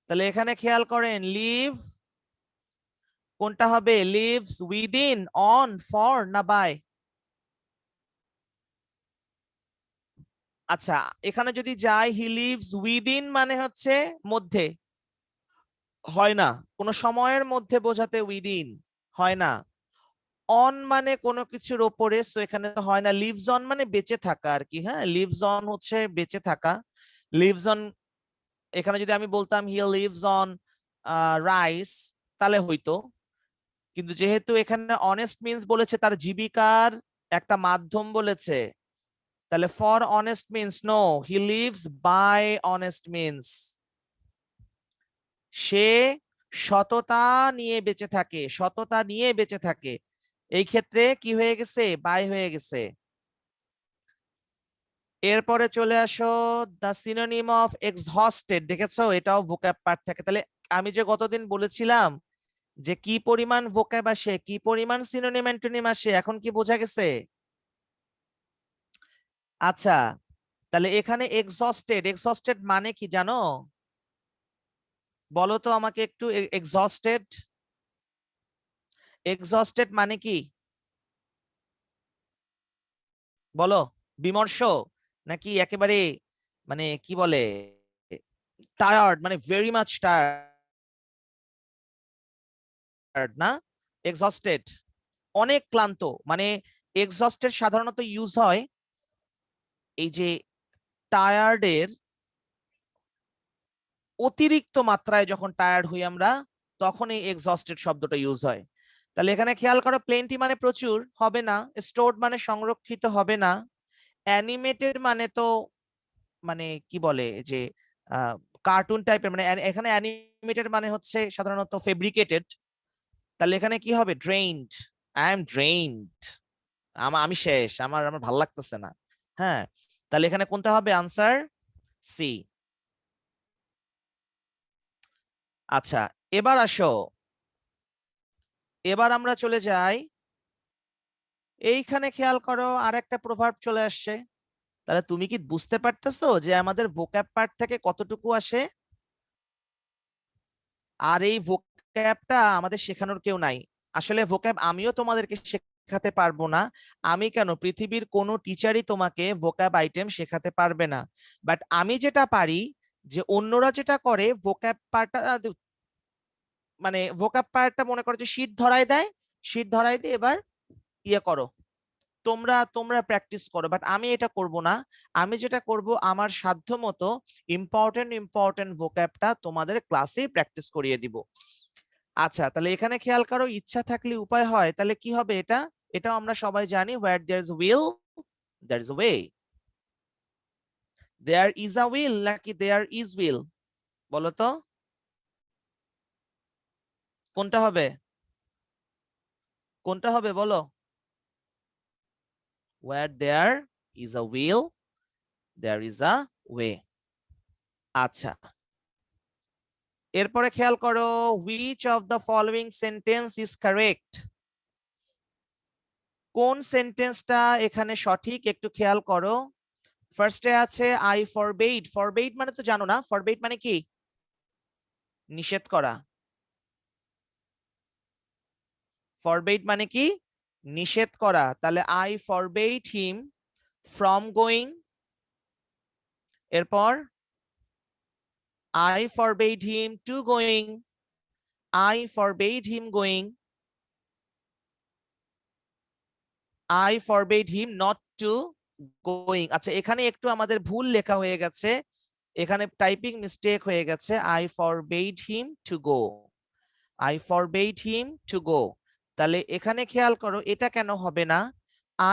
[SPEAKER 1] তাহলে এখানে খেয়াল করেন, লিভ কোনটা হবে? লিভস উইদিন, অন, ফর না বাই? আচ্ছা, এখানে যদি যাই হি লিভস উইদিন মানে হচ্ছে মধ্যে, হয় না। কোন সময়ের মধ্যে বোঝাতে উইদিন হয় না। অন মানে কোনো কিছুর ওপরে, সো এখানে তো হয় না। লিভস অন মানে বেঁচে থাকা আর কি। হ্যাঁ, লিভস অন হচ্ছে বেঁচে থাকা। লিভস অন, এখানে যদি আমি বলতাম হি লিভস অন রাইস তাহলে হইতো, কিন্তু যেহেতু এখানে অনেস্ট মিন্স বলেছে, তার জীবিকার একটা মাধ্যম বলেছে, তাহলে for honest means no, he lives by honest means. সে সততা নিয়ে বেঁচে থাকে, সততা নিয়ে বেঁচে থাকে। এই ক্ষেত্রে কি হয়ে গেছে? বাই হয়ে গেছে। এরপরে চলে আসো, দ্য সিনোনিম অফ এক্সহস্টেড, দেখেছো এটাও ভোক্যাব পার্ট থাকে। তাহলে আমি যে গতদিন বলেছিলাম যে কি পরিমাণ ভোক্যাব আসে, কি পরিমাণ সিনোনিম অ্যান্টোনিম আসে, এখন কি বোঝা গেছে? আচ্ছা, তাহলে এখানে এক্সহস্টেড, এক্সহস্টেড মানে কি জানো? বলো তো আমাকে একটু, এক্সহস্টেড, এক্সহস্টেড মানে কি বলো? বিমর্ষ নাকি একেবারে, মানে কি বলে, টায়ার্ড, মানে ভেরি মাচ টায়ার্ড না? এক্সহস্টেড অনেক ক্লান্ত, মানে এক্সহস্টেড সাধারণত ইউজ হয় এই যে টায়ার্ডের অতিরিক্ত মাত্রায়, যখন টায়ার্ড হই আমরা তখন এই এক্সহস্টেড শব্দটা ইউজ হয়। তাহলে এখানে খেয়াল করো, প্লেন্টি মানে প্রচুর হবে না, স্টোরড মানে সংরক্ষিত হবে না, অ্যানিমেটেড মানে তো মানে কি বলে যে কার্টুন টাইপের, মানে এখানে অ্যানিমেটেড মানে হচ্ছে সাধারণত ফেব্রিকেটেড। তাহলে এখানে কি হবে? ড্রেইনড, আই এম ড্রেইনড, আমি শেষ, আমার আমার ভাল লাগতেছে না। হ্যাঁ, তাহলে এখানে কোনটা হবে? Answer C. আচ্ছা, এবার আসো, এবার আমরা চলে যাই, এইখানে খেয়াল করো আর একটা প্রভাব চলে আসছে। তাহলে তুমি কি বুঝতে পারতেছো যে আমাদের ভোক্যাব পার্ট থেকে কতটুকু আসে? আর এই ভোক্যাবটা আমাদের শেখানোর কেউ নাই। আসলে ভোক্যাব আমিও তোমাদেরকে শেখাতে পারবো না। আমি কেন, পৃথিবীর কোনো টিচারই তোমাকে ভোক্যাব আইটেম শেখাতে পারবে না। বাট আমি যেটা পারি, যে অন্যরা যেটা করে ভোক্যাব পার্টটা, মানে ভোক্যাব পার্টটা মনে করো যে শীট ধরায় দেয়, শীট ধরায় দিয়ে এবার ইয়ে করো, তোমরা তোমরা প্র্যাকটিস করো। বাট আমি এটা করব না। আমি যেটা করব, আমার সাধ্য মতো ইম্পর্টেন্ট ইম্পর্টেন্ট ভোক্যাবটা তোমাদের ক্লাসে প্র্যাকটিস করিয়ে দিব। আচ্ছা, তাহলে এখানে খেয়াল করো, ইচ্ছা থাকলে উপায় হয়, তাহলে কি হবে এটা? এটাও আমরা সবাই জানি, where there is will there is way. There is a will নাকি দেয়ার ইজ উইল, বলো তো কোনটা হবে, কোনটা হবে বলো? where there is a will there is a way। আচ্ছা, এরপরে খেয়াল করো, which of the following sentence is correct, কোন সেন্টেন্সটা এখানে সঠিক একটু খেয়াল করো। ফার্স্টে আছে আই ফরবেড, ফরবেড মানে তো জানো না, ফরবেড মানে কি, নিষেধ করা, ফরবেড মানে কি, নিষেধ করা, তাহলে I forbade him from going, এরপর I forbade him to going, I forbade him going, I forbade him not to going। আচ্ছা এখানে একটু আমাদের ভুল লেখা হয়ে গেছে, এখানে টাইপিং মিস্টেক হয়ে গেছে, I forbade him to go, I forbade him to go। তাহলে এখানে খেয়াল করো এটা কেন হবে না,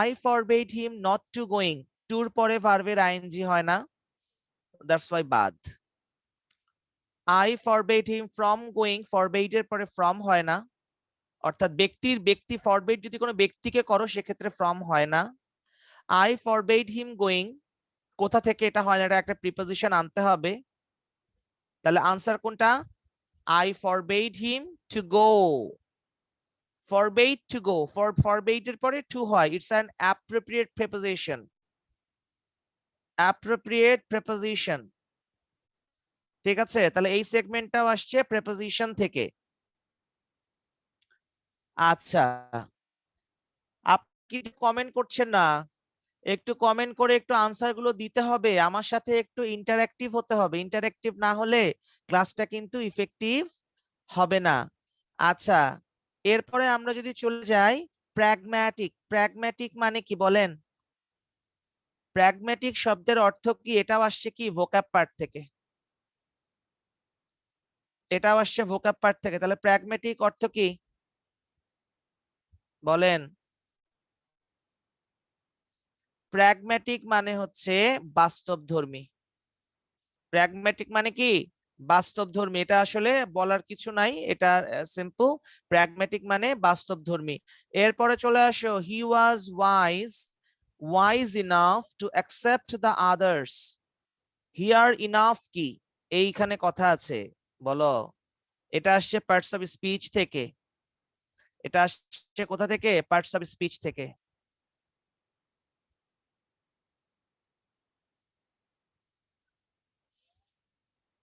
[SPEAKER 1] I forbade him not to going, টুর পরে ভার্বের আইএনজি হয় না, দ্যাটস ওয়াই বাদ। I forbade him from going, forbade এর পরে from হয় না, অর্থাৎ ব্যক্তি ফরবেড যদি কোনো ব্যক্তিকে করো সেক্ষেত্রে ফ্রম হয় না। আই ফরবেড হিম গোয়িং, কোথা থেকে এটা হয় না, এটা একটা প্রিপোজিশন আনতে হবে, তাহলে আনসার কোনটা, I forbade him to go, forbade to go, forbade এর পরে টু হয়, it's an appropriate preposition, appropriate preposition, ঠিক আছে, তাহলে এই সেগমেন্টটাও আসছে প্রিপোজিশন থেকে। আচ্ছা, আপনি কমেন্ট করছেন না, একটু কমেন্ট করে একটু আনসার গুলো দিতে হবে, আমার সাথে একটু ইন্টারঅ্যাক্টিভ হতে হবে, ইন্টারঅ্যাক্টিভ না হলে ক্লাসটা কিন্তু ইফেক্টিভ হবে না। আচ্ছা, এরপরে আমরা যদি চলে যাই প্র্যাগম্যাটিক, প্র্যাগম্যাটিক মানে কি বলেন, প্র্যাগম্যাটিক শব্দের অর্থ কি, এটাও আসছে কি ভোক্যাব পার্ট থেকে, এটাও আসছে ভোক্যাব পার্ট থেকে, তাহলে প্র্যাগম্যাটিক অর্থ কি বলেন, প্র্যাগম্যাটিক মানে হচ্ছে বাস্তবধর্মী, প্র্যাগম্যাটিক মানে কি বাস্তবধর্মী, এটা আসলে বলার কিছু নাই, এটা সিম্পল, প্র্যাগম্যাটিক মানে বাস্তবধর্মী। এরপরে চলে আসো, he was wise, wise enough to accept the others, here enough কি, এইখানে কথা আছে বলো, এটা আসছে পার্টস অফ স্পিচ থেকে, এটা আসছে কোথা থেকে, পার্টস অফ স্পিচ থেকে।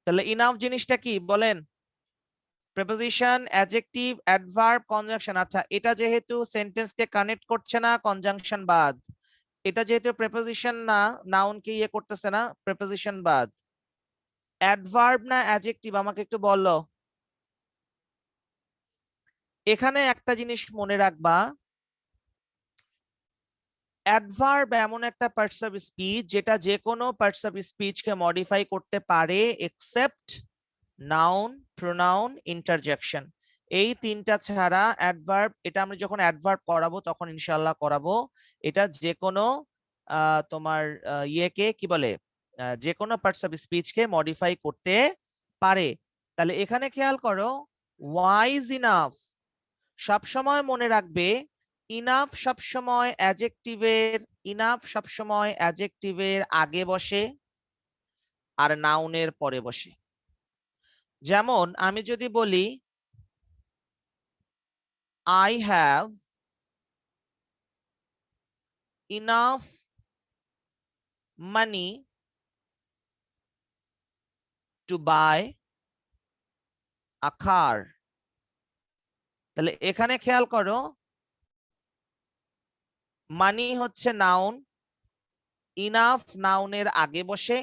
[SPEAKER 1] তাহলে ইনাফ জিনিসটা কি বলেন, প্রিপোজিশন, অ্যাডজেক্টিভ, অ্যাডভার্ব, কনজাংশন। আচ্ছা এটা যেহেতু সেন্টেন্সকে কানেক্ট করছে না, কনজাংশন বাদ, এটা যেহেতু প্রিপোজিশন না, নাউনকে ইয়ে করতেছে না, প্রিপোজিশন বাদ। অ্যাডভার্ব না অ্যাডজেক্টিভ আমাকে একটু বলো। এখানে একটা জিনিস মনে রাখবা, অ্যাডভার্ব এমন একটা পার্টস অফ স্পিচ যেটা যে কোনো পার্টস অফ স্পিচকে মডিফাই করতে পারে এক্সেপ্ট নাউন, প্রোনাউন, ইন্টারজেকশন, এই তিনটা ছাড়া অ্যাডভার্ব, এটা আমরা যখন অ্যাডভার্ব করাবো তখন ইনশাআল্লাহ করাবো, এটা যে কোনো তোমার ইয়েকে কি বলে, যে কোনো পার্টস অফ স্পিচকে মডিফাই করতে পারে। তাহলে এখানে খেয়াল করো, ওয়াইজ ইনাফ, সবসময় মনে রাখবে ইনাফ সবসময় অ্যাডজেক্টিভের, ইনাফ সবসময় অ্যাডজেক্টিভের আগে বসে আর নাউনের পরে বসে। যেমন আমি যদি বলি I have enough money to buy a car, তাহলে এখানে খেয়াল করো মানি হচ্ছে নাউন, ইনাফ নাউনের আগে বসে,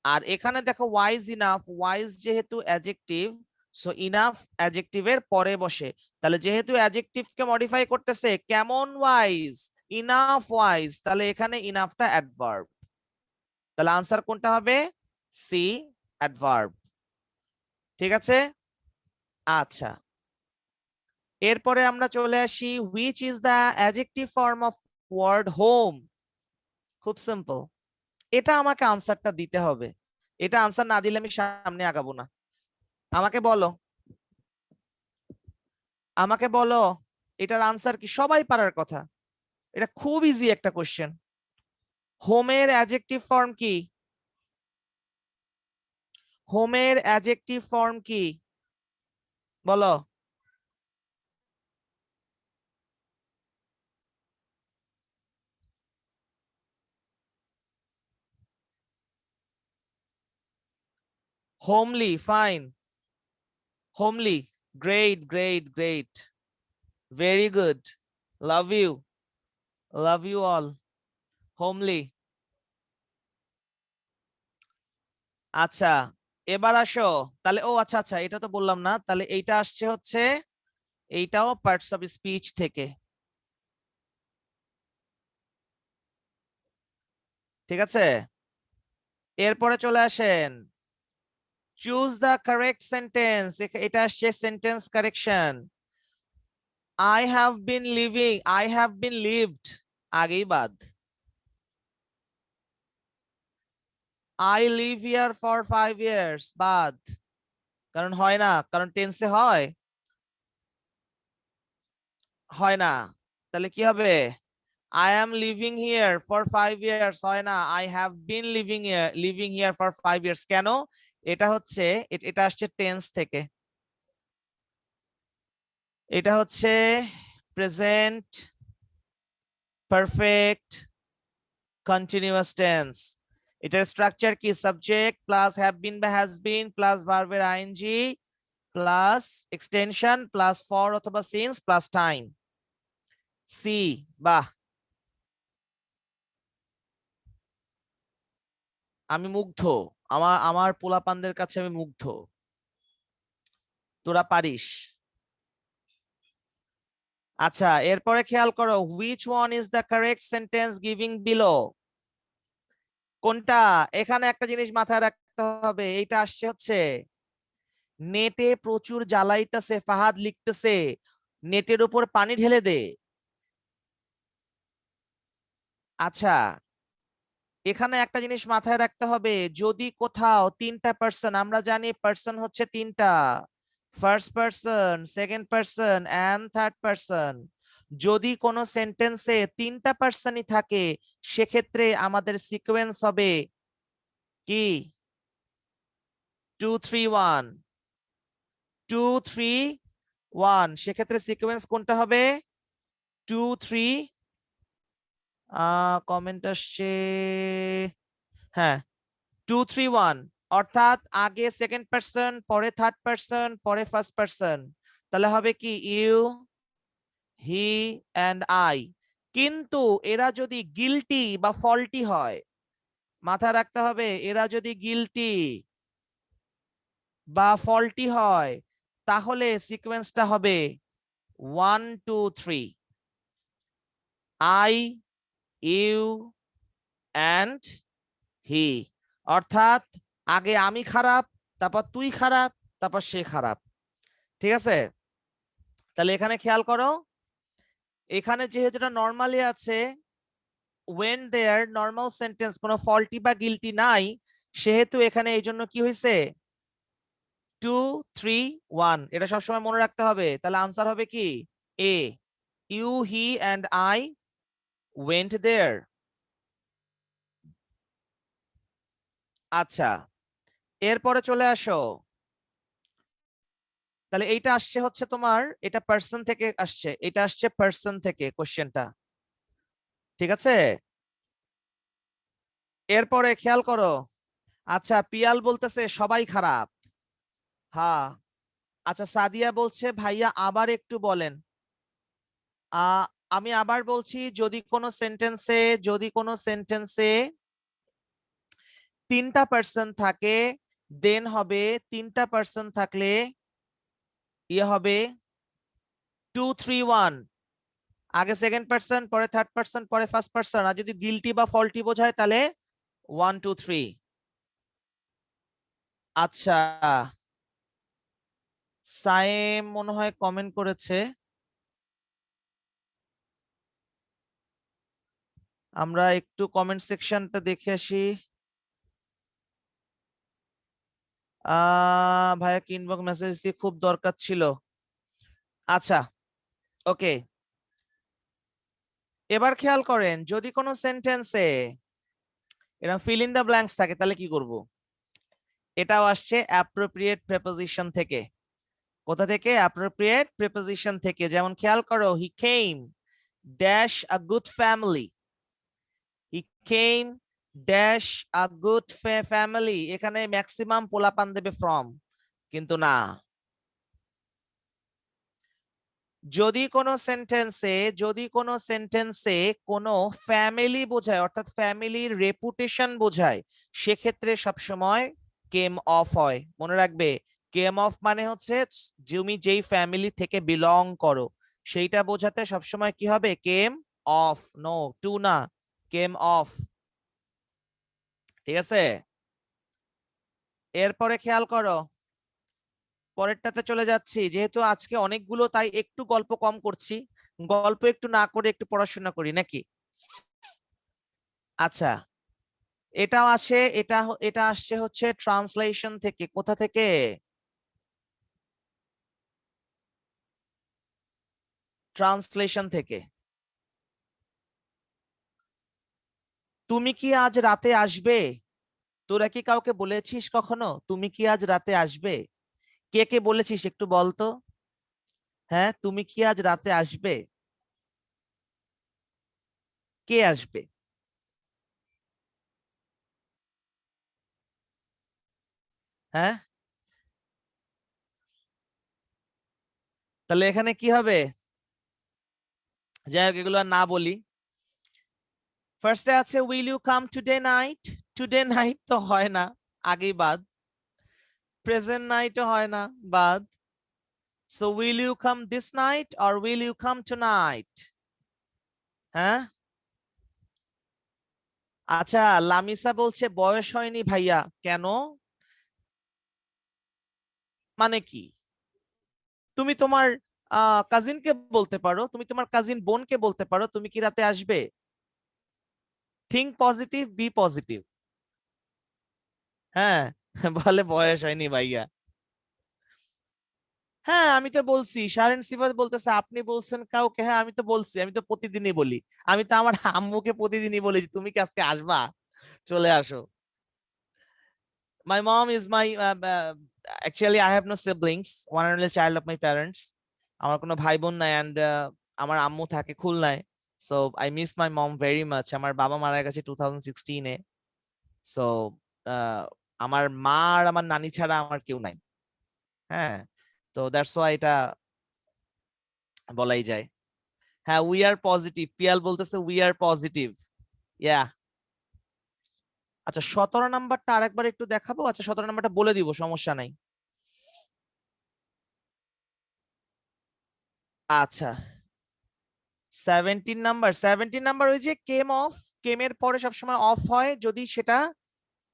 [SPEAKER 1] আর এখানে দেখো ওয়াইজ ইনাফ, ওয়াইজ যেহেতু অ্যাডজেক্টিভ সো ইনাফ অ্যাডজেক্টিভের পরে বসে, তাহলে যেহেতু অ্যাডজেক্টিভকে মডিফাই করতেছে কেমন ওয়াইজ, ইনাফ ওয়াইজ, তাহলে এখানে ইনাফটা অ্যাডভার্ব, তাহলে আনসার কোনটা হবে, সি অ্যাডভার্ব, ঠিক আছে। আচ্ছা, এরপরে আমরা চলে আসি which is the adjective form of word home, খুব সিম্পল, এটা আমাকে আনসারটা দিতে হবে, এটা আনসার না দিলে আমি সামনে আগাবো না। আমাকে বলো, আমাকে বলো এটার আনসার কি, সবাই পারার কথা, এটা খুব ইজি একটা কোশ্চেন। হোমের অ্যাডজেক্টিভ ফর্ম কি? হোমের অ্যাডজেক্টিভ ফর্ম কি বলো? Homely, fine. Homely, great great great, very good, love you, love you all. Homely. আচ্ছা, এবার আসো তাহলে, ও আচ্ছা আচ্ছা, এটা তো বললাম না, তাহলে এইটা আসছে হচ্ছে, এইটাও পার্টস অফ স্পিচ থেকে, ঠিক আছে। এরপরে চলে আসেন, চুজ দ্য কারেক্ট সেন্টেন্স, এটা আসছে sentence correction. I have been living, I have been lived আগেই বাদ। I live here for 5 years বাদ, কারণ হয় না, কারণ টেন্সে হয়, হয় না। তাহলে কি হবে? I am living here for 5 years হয় না, I have been living here for 5 years। কেন? এটা হচ্ছে, এটা আসছে টেন্স থেকে, এটা হচ্ছে প্রেজেন্ট পারফেক্ট কন্টিনিউয়াস টেন্স। এটার স্ট্রাকচার কি? সাবজেক্ট প্লাস হ্যাভ বিন বা হ্যাজ বিন প্লাস ভার্বের ING plus extension plus for অথবা সিন্স প্লাস টাইম। সি, বাহ, আমি মুগ্ধ, আমার আমার পোলাপানদের কাছে আমি মুগ্ধ, তোরা পারিস। আচ্ছা, এরপরে খেয়াল করো, which one is the correct sentence giving below. কোনটা? এখানে একটা জিনিস মাথায় রাখতে হবে, এইটা আসছে হচ্ছে নেটে প্রচুর জ্বালাইতেছে, ফাহাদ লিখতেছে নেটের উপর পানি ঢেলে দে। আচ্ছা, এখানে একটা জিনিস মাথায় রাখতে হবে, যদি কোথাও তিনটা পার্সন, আমরা জানি পার্সন হচ্ছে তিনটা, first person, second person and third person, যদি কোনো সেন্টেন্সে তিনটা পার্সনই থাকে সেক্ষেত্রে আমাদের সিকোয়েন্স হবে কি? 2 3 1, 2 3 1, সেক্ষেত্রে সিকোয়েন্স কোনটা হবে? 2 3, কমেন্ট আসছে, হ্যাঁ 2 3 1, অর্থাৎ আগে সেকেন্ড পার্সন, পরে থার্ড পার্সন, পরে ফার্স্ট পার্সন, তাহলে হবে কি ইউ, হি এন্ড আই। কিন্তু এরা যদি গিলটি বা ফল্টি হয়, মাথায় রাখতে হবে, এরা যদি গিলটি বা ফল্টি হয় তাহলে সিকোয়েন্সটা হবে 1 2 3, আই, ইউ এন্ড হি। অর্থাৎ আগে আমি খারাপ, তারপর তুই খারাপ, তারপর সে খারাপ, ঠিক আছে। তাহলে এখানে খেয়াল করো, এখানে যেহেতু এটা নর্মালি আছে, when there নর্মাল সেন্টেন্স, কোনো ফল্টি বা গিলটি নাই, সেহেতু এখানে এই জন্য কি হয়েছে 2 3 1, এটা সবসময় মনে রাখতে হবে। তাহলে আনসার হবে কি A, you he and I went there। আচ্ছা, এরপরে চলে আসো, তাহলে এইটা আসছে হচ্ছে তোমার, এটা পার্সন থেকে আসছে, এটা আসছে পার্সন থেকে কোশ্চেনটা, ঠিক আছে। এরপরে খেয়াল করো, আচ্ছা পিয়াল বলতেছে সবাই খারাপ, হ্যাঁ। আচ্ছা সাদিয়া বলছে ভাইয়া আবার একটু বলেন। আমি আবার বলছি, যদি কোনো সেন্টেন্সে তিনটা পার্সন থাকে, দেন হবে, তিনটা পার্সন থাকলে ইয়ে হবে 2 3 1, আগে সেকেন্ড পার্সন, পরে থার্ড পার্সন, পরে ফার্স্ট পার্সন, আর যদি গিলটি বা ফল্টি বোঝায় তাহলে 1 2 3। আচ্ছা, সায়েম মনে হয় কমেন্ট করেছে। আমরা একটু কমেন্ট সেকশনটা দেখে আসি। ভাইয়া ইনবক্স মেসেজ দিয়ে খুব দরকার ছিল। আচ্ছা, ওকে, এবার খেয়াল করেন যদি কোনো সেন্টেন্সে এরকম ফিল ইন দ্য ব্ল্যাঙ্কস থাকে তাহলে কি করব? এটাও আসছে অ্যাপ্রোপ্রিয়েট প্রিপোজিশন থেকে। কোথা থেকে? অ্যাপ্রোপ্রিয়েট প্রিপোজিশন থেকে। যেমন খেয়াল করো, he came dash a good family. He came dash a good family, এখানে ম্যাক্সিমাম পোলাপান দেবে ফ্রম, কিন্তু না। যদি কোনো সেন্টেন্সে কোনো ফ্যামিলি বোঝায় অর্থাৎ ফ্যামিলির রেপুটেশন বোঝায়, সেক্ষেত্রে সবসময় কেম অফ হয়। মনে রাখবে, কেম অফ মানে হচ্ছে তুমি যেই ফ্যামিলি থেকে বিলং করো সেইটা বোঝাতে সবসময় কি হবে? কেম অফ, নো টু না, কেম অফ। ঠিক আছে, এরপরে খেয়াল করো, পরেরটাতে চলে যাচ্ছি। যেহেতু আজকে অনেকগুলো তাই একটু গল্প কম করছি, গল্প একটু না করে একটু পড়াশোনা করি নাকি? আচ্ছা, এটাও আসে, এটা আসছে হচ্ছে ট্রান্সলেশন থেকে। কোথা থেকে? ট্রান্সলেশন থেকে। তুমি কি আজ রাতে আসবে? তোরা কি কাউকে বলেছিস কখনো তুমি কি আজ রাতে আসবে? কে কে বলেছিস একটু বলতো। হ্যাঁ, তুমি কি আজ রাতে আসবে? কে আসবে? হ্যাঁ, তাহলে এখানে কি হবে? যাই হোক, এগুলো আর না বলি। ফার্স্টে আছে will you come today night. Today night তো হয় না, আগেই বাদ। প্রেজেন্ট নাইটও হয় না, বাদ। So will you come this night or will you come tonight? হ্যাঁ, আচ্ছা, লামিসা বলছে বয়স হয়নি ভাইয়া। কেন? মানে কি? তুমি তোমার কাজিনকে বলতে পারো, তুমি তোমার কাজিন বোনকে বলতে পারো তুমি কি রাতে আসবে। Think positive, be positive. হ্যাঁ, বলে বয়স হয়নি ভাইয়া। হ্যাঁ, আমি তো বলছি। শাহরিন সিফাত বলতেছে আপনি বলছেন কাউকে? হ্যাঁ, আমি তো বলছি, আমি তো প্রতিদিনই বলি। আমি তো আমার আম্মুকে প্রতিদিনই বলি যে, তুমি কি আজকে আসবা, চলে আসো। My mom is my actually I have no siblings, one and only child of my parents. আমার কোনো ভাই বোন নাই, and আমার আম্মু থাকে খুলনায়। So I miss my mom very much. আমার বাবা মারা গেছে 2016 এ। So আহ, আমার মা আর আমার নানি ছাড়া আমার কেউ নাই। হ্যাঁ, তো দ্যাটস ওয়াই এটা বলাই যায়। হ্যাঁ, উই আর পজিটিভ, পিয়াল বলতেছে উই আর পজিটিভ। ইয়া। আচ্ছা, 17 নাম্বারটা আরেকবার একটু দেখাবো। আচ্ছা, 17 নাম্বারটা বলে দিব, সমস্যা নাই। আচ্ছা, 17 নাম্বার ওই যে কেম অফ। কেমের পরে সবসময় অফ হয় যদি সেটা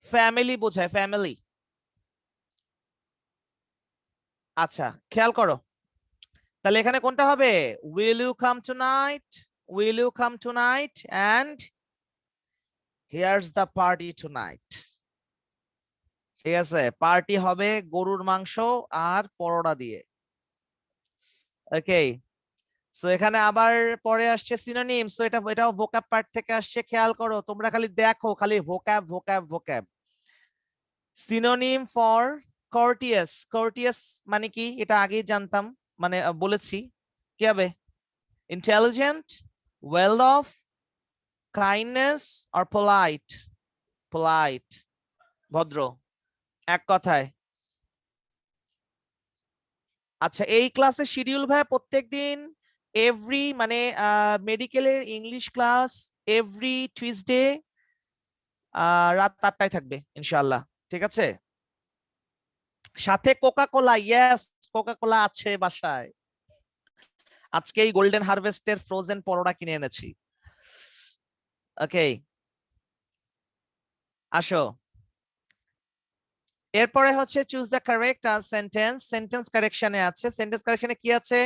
[SPEAKER 1] ফ্যামিলি বোঝায়, ফ্যামিলি। আচ্ছা, খেয়াল করো, তাহলে এখানে কোনটা হবে? Will you come tonight, will you come tonight and here's the party tonight. ঠিক আছে, পার্টি হবে গরুর মাংস আর পরোটা দিয়ে। ওকে, সো এখানে আবার পরে আসছে সিনোনিম। সো এটাও ভোক্যাব পার্ট থেকে আসছে। খেয়াল করো, তোমরা খালি দেখো, খালি vocab vocab vocab. Synonym for courteous, courteous মানে কি এটা আগেই জানতাম, মানে বলেছি। কি হবে? ইন্টেলিজেন্ট, ওয়েল অফ, কাইন্ডনেস আর পোলাইট। পোলাইট, ভদ্র, এক কথায়। আচ্ছা, এই ক্লাসের শিডিউল ভাই প্রত্যেকদিন এভরি মানে মেডিকেলের ইংলিশ ক্লাস এভরি টিউসডে রাত 8টায় থাকবে ইনশাআল্লাহ। ঠিক আছে, সাথে Coca Cola. Yes, Coca Cola আছে বাসায়। আজকে এই গোল্ডেন হারভেস্টের ফ্রোজেন পরোটা কিনে এনেছি। ওকে, আসো। এরপরে হচ্ছে choose the correct sentence. Sentence কারেকশনে আছে, সেন্টেন্স কারেকশনে কি আছে?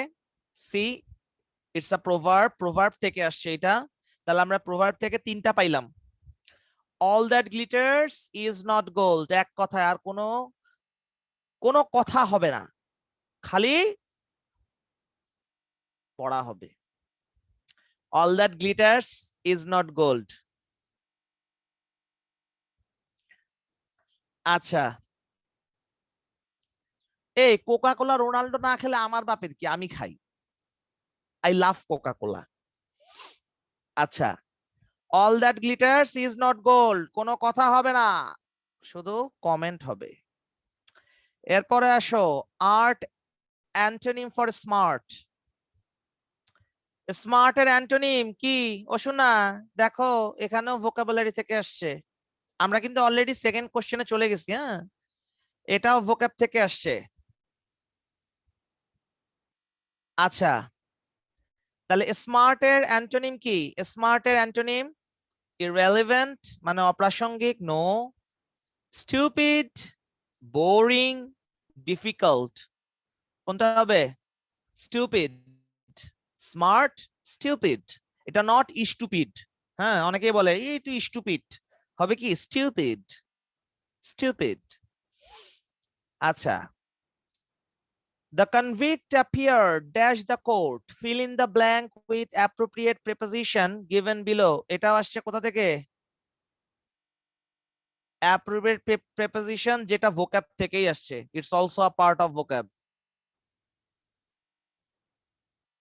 [SPEAKER 1] See, it's a proverb, proverb থেকে আসছে এটা। তাহলে আমরা প্রভাব থেকে 3টা পাইলাম। All that glitters is not gold, এক কথায় আর কোনো কথা হবে না, খালি পড়া হবে। All that glitters is not gold. আচ্ছা, এই কোকা কোলা রোনাল্ডো না খেলে আমার বাপের কি, আমি খাই। I love Coca Cola. আচ্ছা, all that glitters is not gold, কোনো কথা হবে না, শুধু কমেন্ট হবে। এরপরে আসো, art antonym for smart. Smart এর অ্যান্টোনিম কি ও শোনা? দেখো এখানেও ভোকাবুলারি থেকে আসছে। আমরা কিন্তু অলরেডি সেকেন্ড কোশ্চেনে চলে গেছি। হ্যাঁ, এটাও ভোকাব থেকে আসছে। আচ্ছা, তাহলে স্মার্ট এর অ্যান্টোনিম কি? স্মার্ট এর অ্যান্টোনিম ইররেলেভেন্ট মানে অপ্রাসঙ্গিক, নো। Stupid, boring, difficult. কোনটা হবে? স্টুপিড। Smart, stupid. এটা নট স্টুপিড। হ্যাঁ, অনেকেই বলে এই তুই স্টুপিড, হবে কি স্টুপিড। স্টুপিড। আচ্ছা, the convict appeared dash the court, fill in the blank with appropriate preposition given below। এটাও আসছে কোথা থেকে? appropriate preposition, যেটা vocab থেকেই আসছে। it's also a part of vocab।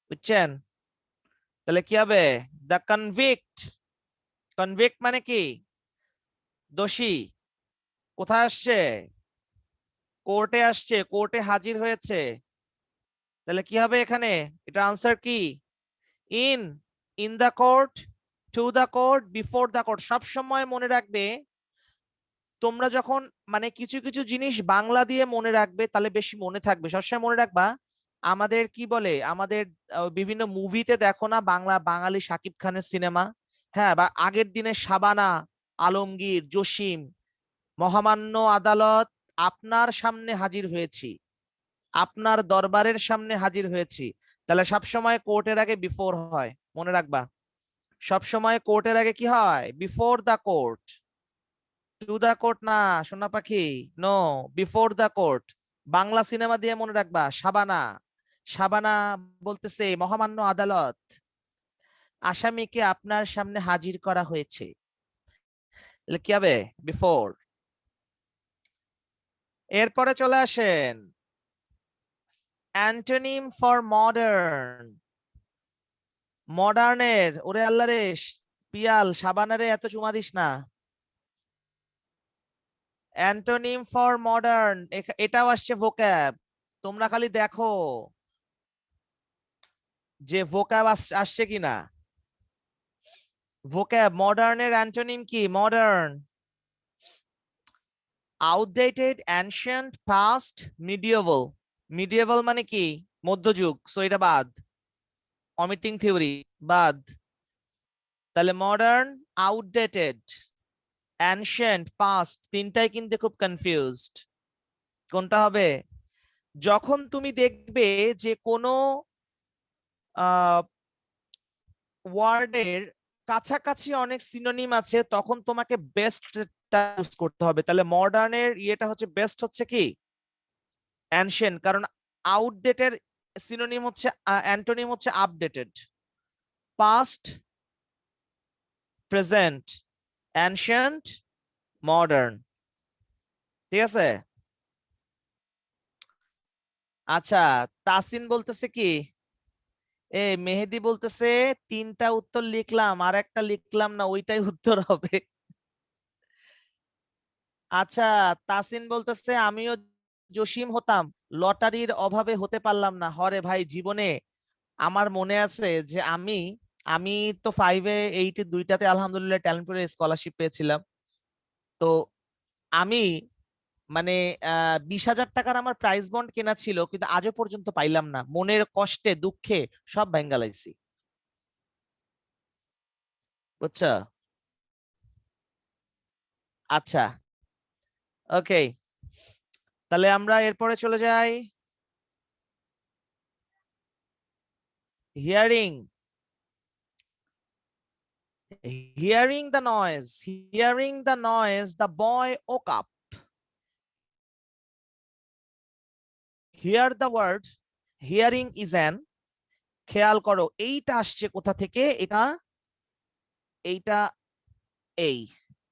[SPEAKER 1] বুঝছেন? তাহলে কি হবে? the convict, convict মানে কি? দোষী। কোথায় আসছে? কোর্টে আসছে, কোর্টে হাজির হয়েছে। তাহলে কি হবে এখানে? এটা আনসার কি? In, in the court, to the court, before the court. সব সময় মনে রাখবে, তোমরা যখন মানে কিছু কিছু জিনিস বাংলা দিয়ে মনে রাখবে তাহলে বেশি মনে থাকবে। সবসময় মনে রাখবা, আমাদের কি বলে, আমাদের বিভিন্ন মুভিতে দেখো না, বাঙালি শাকিব খানের সিনেমা, হ্যাঁ, বা আগের দিনে শাবানা, আলমগীর, জসিম, মহামান্য আদালত, আপনার সামনে হাজির হয়েছি, আপনার দরবারের সামনে হাজির হয়েছি। তাহলে সবসময় কোর্টের আগে বিফোর হয়, মনে রাখবা। সবসময় কোর্টের আগে কি হয়? Before the court. To the court না সোনা পাখি, no, before the court. Bangla cinema দিয়ে মনে রাখবা, শাবানা, শাবানা বলতেছে মহামান্য আদালত, আসামিকে আপনার সামনে হাজির করা হয়েছে। তাহলে কি হবে? বিফোর। এরপরে চলে আসেন অ্যান্টোনিম ফর মডার্ন। মডার্নের, ওরে আল্লাহ রে, পিয়াল সাবানারে এত চুমা দিস না। অ্যান্টোনিম ফর মডার্ন, এটাও আসছে ভোক্যাব। তোমরা খালি দেখো যে ভোক্যাব আসছে কিনা। ভোক্যাব মডার্নের অ্যান্টোনিম কি? Modern, outdated, ancient, past, medieval. Medieval মানে কি? মধ্যযুগ, সো এটা বাদ। অমিটিং থিওরি বাদ। তাহলে মডার্ন, আউটডেটেড, অ্যানশিয়েন্ট, পাস্ট, তিনটাই কিন্তু খুব কনফিউজড। কোনটা হবে? যখন তুমি দেখবে যে কোনো ওয়ার্ডের কাছাকাছি অনেক সিনোনিম আছে, তখন তোমাকে বেস্টটা ইউজ করতে হবে। তাহলে মডার্নের ইয়েটা হচ্ছে বেস্ট, হচ্ছে কি অ্যানশিয়েন্ট, কারণ আউটডেটের সিনোনিম হচ্ছে অ্যান্টোনিম হচ্ছে updated. Past, present, ancient, modern. ঠিক আছে? আচ্ছা, তাসিন বলতেছে কি, মেহেদি বলতেছে 3টা উত্তর লিখলাম আর একটা লিখলাম না, ওইটাই উত্তর হবে। আচ্ছা, তাসিন বলতেছে আমিও জসিম হতাম, লটারির অভাবে হতে পারলাম না। হরে ভাই, জীবনে আমার মনে আছে যে আমি আমি তো 5-8 দুইটাতে আলহামদুলিল্লাহ ট্যালেন্ট স্কলারশিপ পেয়েছিলাম। তো আমি মানে 20,000 টাকার আমার প্রাইজ বন্ড কেনা ছিল, কিন্তু আজও পর্যন্ত পাইলাম না। মনের কষ্টে দুঃখে সব ভেঙ্গা লাইছি। বুঝছো? আচ্ছা, ওকে, তাহলে আমরা এরপরে চলে যাই hearing. Hearing the noise, the boy woke up. Hear the word, hearing is an, খেয়াল করো এইটা আসছে কোথা থেকে, এইটা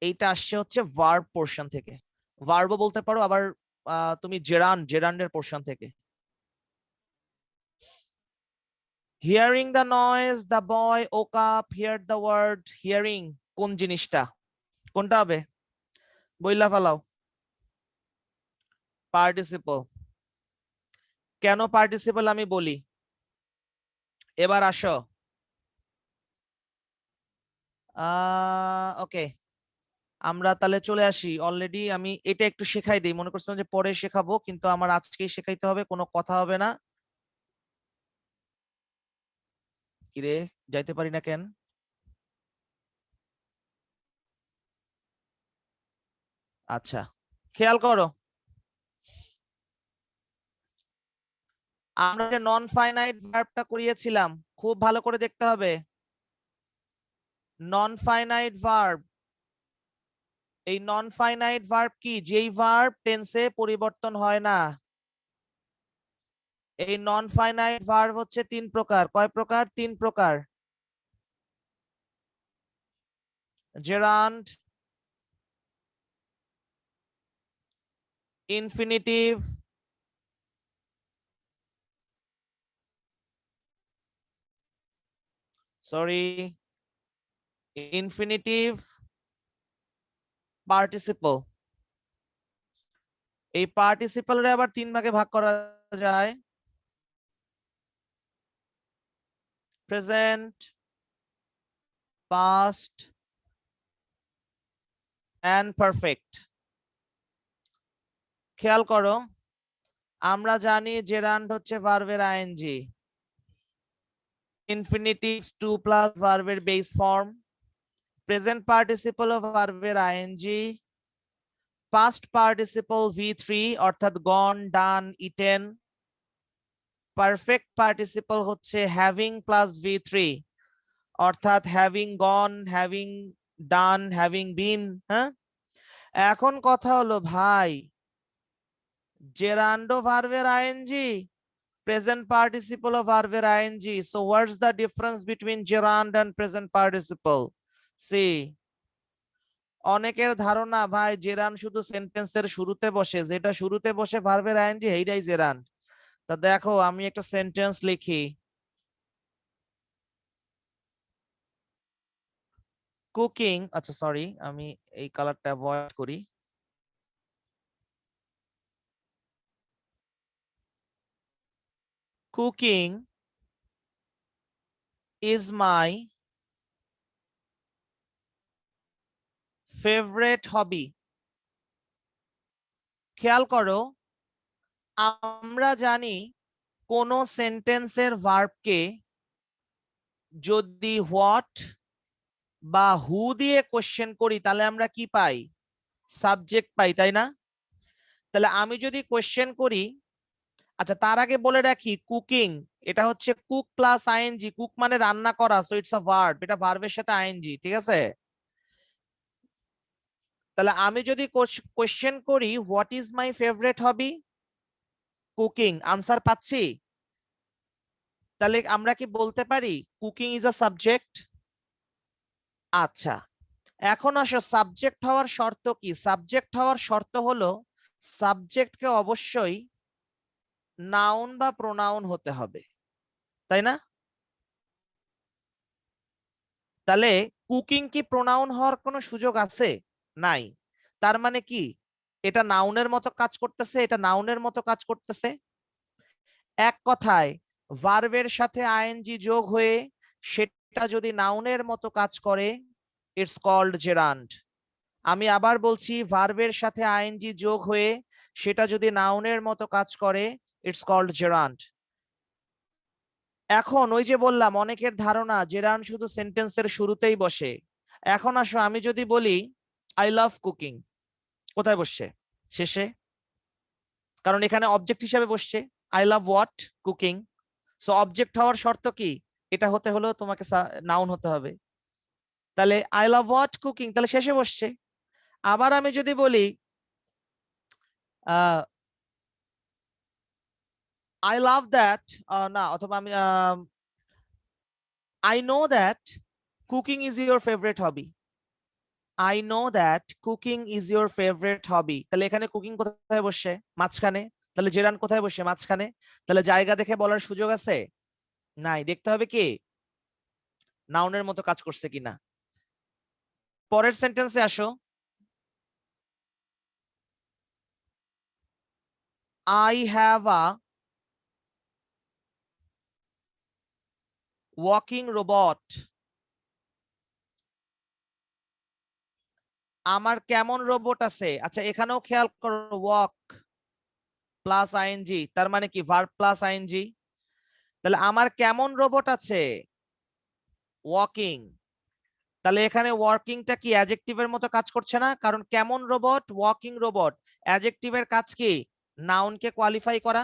[SPEAKER 1] এইটা আসছে হচ্ছে ভার্ব পোরশন থেকে, ভার্বও বলতে পারো, আবার তুমি জেরান্ডের পোরশন থেকে। Hearing the noise the boy woke up, hear the word hearing কোন জিনিসটা, কোনটা হবে বইলা ফেলাও। পার্টিসিপল। কেন পার্টিসিপল আমি বলি, এবার আসো। ওকে, আমরা তাহলে চলে আসি। অলরেডি আমি এটা একটু শেখাই দিই, মনে করছিলাম যে পরে শেখাবো, কিন্তু আমার আজকেই শেখাইতে হবে, কোনো কথা হবে না। কিরে যাইতে পারি না কেন? আচ্ছা, খেয়াল করো, আমরা যে নন ফাইনাইট ভার্বটা করিয়েছিলাম, খুব ভালো করে দেখতে হবে। নন ফাইনাইট ভার্ব, এই নন ফাইনাইট ভার্ব কি, যেই ভার্ব টেন্সে পরিবর্তন হয় না। এই নন ফাইনাইট ভার্ব হচ্ছে তিন প্রকার। কয় প্রকার? তিন প্রকার। Gerund, infinitive, infinitive, participle. এই পার্টিসিপলরে আবার তিন ভাগে ভাগ করা যায়, প্রেজেন্ট, পাস্ট এন্ড পারফেক্ট। খেয়াল করো, আমরা জানি জেরান্ড হচ্ছে ভার্বের আইএনজি, ইনফিনিটিভ টু প্লাস ভার্বের base form, present participle of ভার্বের আইএনজি, পাস্ট পার্টিসিপল V3 অর্থাৎ গন, ডান, ইটেন, পারফেক্ট পার্টিসিপল হচ্ছে হ্যাভিং প্লাস V3 অর্থাৎ having gone, having done, having been. হ্যাঁ, এখন কথা হলো ভাই, জেরান্ডো ভার্বের ING, present participle of verb ing, so what's the difference between gerund and present participle? See, অনেকের ধারণা ভাই জেরান্ড শুধু সেন্টেন্সের শুরুতে বসে, যেটা শুরুতে বসে ভার্বের আইএনজি এইটাই জেরান্ড। তা দেখো আমি একটা সেন্টেন্স লিখি, কুকিং, আচ্ছা সরি আমি এই কালারটা অ্যাভয়েড করি। Cooking is my favourite hobby. খেয়াল করো, আমরা জানি কোন সেন্টেন্সের ভার্বকে যদি হোয়াট বা হু দিয়ে কোশ্চেন করি তাহলে আমরা কি পাই? সাবজেক্ট পাই, তাই না? তাহলে আমি যদি কোশ্চেন করি, আচ্ছা তার আগে বলে রাখি, কুকিং এটা হচ্ছে কুক প্লাস আইএনজি, কুক মানে রান্না করা, সো ইটস আ ভার্ব, এটা ভার্বের সাথে আইএনজি, ঠিক আছে? তাহলে আমি যদি কোশ্চেন করি what is my favourite hobby, cooking, answer পাচ্ছি। তাহলে আমরা কি বলতে পারি কুকিং ইজ আ সাবজেক্ট? আচ্ছা, এখন আসো সাবজেক্ট হওয়ার শর্ত কি। সাবজেক্ট হওয়ার শর্ত হলো সাবজেক্টকে অবশ্যই নাউন বা প্রোনাউন হতে হবে, তাই না? তাহলে কুকিং কি প্রোনাউন হওয়ার কোনো সুযোগ আছে? নাই। তার মানে কি এটা নাউনের মতো কাজ করতেছে, এটা নাউনের মতো কাজ করতেছে। এক কথায় ভার্বের সাথে আইএনজি যোগ হয়ে সেটা যদি নাউনের মতো কাজ করে, ইটস কল্ড জেরান্ড। আমি আবার বলছি, ভার্বের সাথে আইএনজি যোগ হয়ে সেটা যদি নাউনের মতো কাজ করে, ইটস কল্ড জেরান্ড। এখন ওই যে বললাম অনেকের ধারণা জেরান্ড শুধু সেন্টেন্সের শুরুতেই বসে। এখন আসো আমি যদি বলি আই লাভ কুকিং, কোথায় বসছে? শেষে, কারণ এখানে অবজেক্ট হিসেবে বসছে। I love what? Cooking. So object হওয়ার শর্ত কি? এটা হতে হলেও তোমাকে নাউন হতে হবে। তাহলে আই লাভ হোয়াট কুকিং, তাহলে শেষে বসছে। আবার আমি যদি বলি আই লাভ দ্যাট, না, অথবা আমি I know that cooking is your favourite hobby, I know that cooking is your favourite hobby, তাহলে এখানে কুকিং কোথায় বসে? মাঝখানে। তাহলে জেরান কোথায় বসে? মাঝখানে। তাহলে জায়গা দেখে বলার সুযোগ আছে? নাই, দেখতে হবে কি নাউনের মতো কাজ করছে কিনা। পরের সেন্টেন্সে আসো, I have a walking robot, আমার কেমন রোবট আছে? আচ্ছা, এখানেও খেয়াল করো, ওয়াক প্লাস আইএনজি, তার মানে কি ভার্ব প্লাস আইএনজি। তাহলে আমার কেমন রোবট আছে? ওয়াকিং। তাহলে এখানে ওয়ার্কিংটা কি অ্যাডজেক্টিভের মতো কাজ করছে না? কারণ কেমন রোবট, ওয়াকিং রোবট, অ্যাডজেক্টিভের কাজ কি নাউনকে কোয়ালিফাই করা।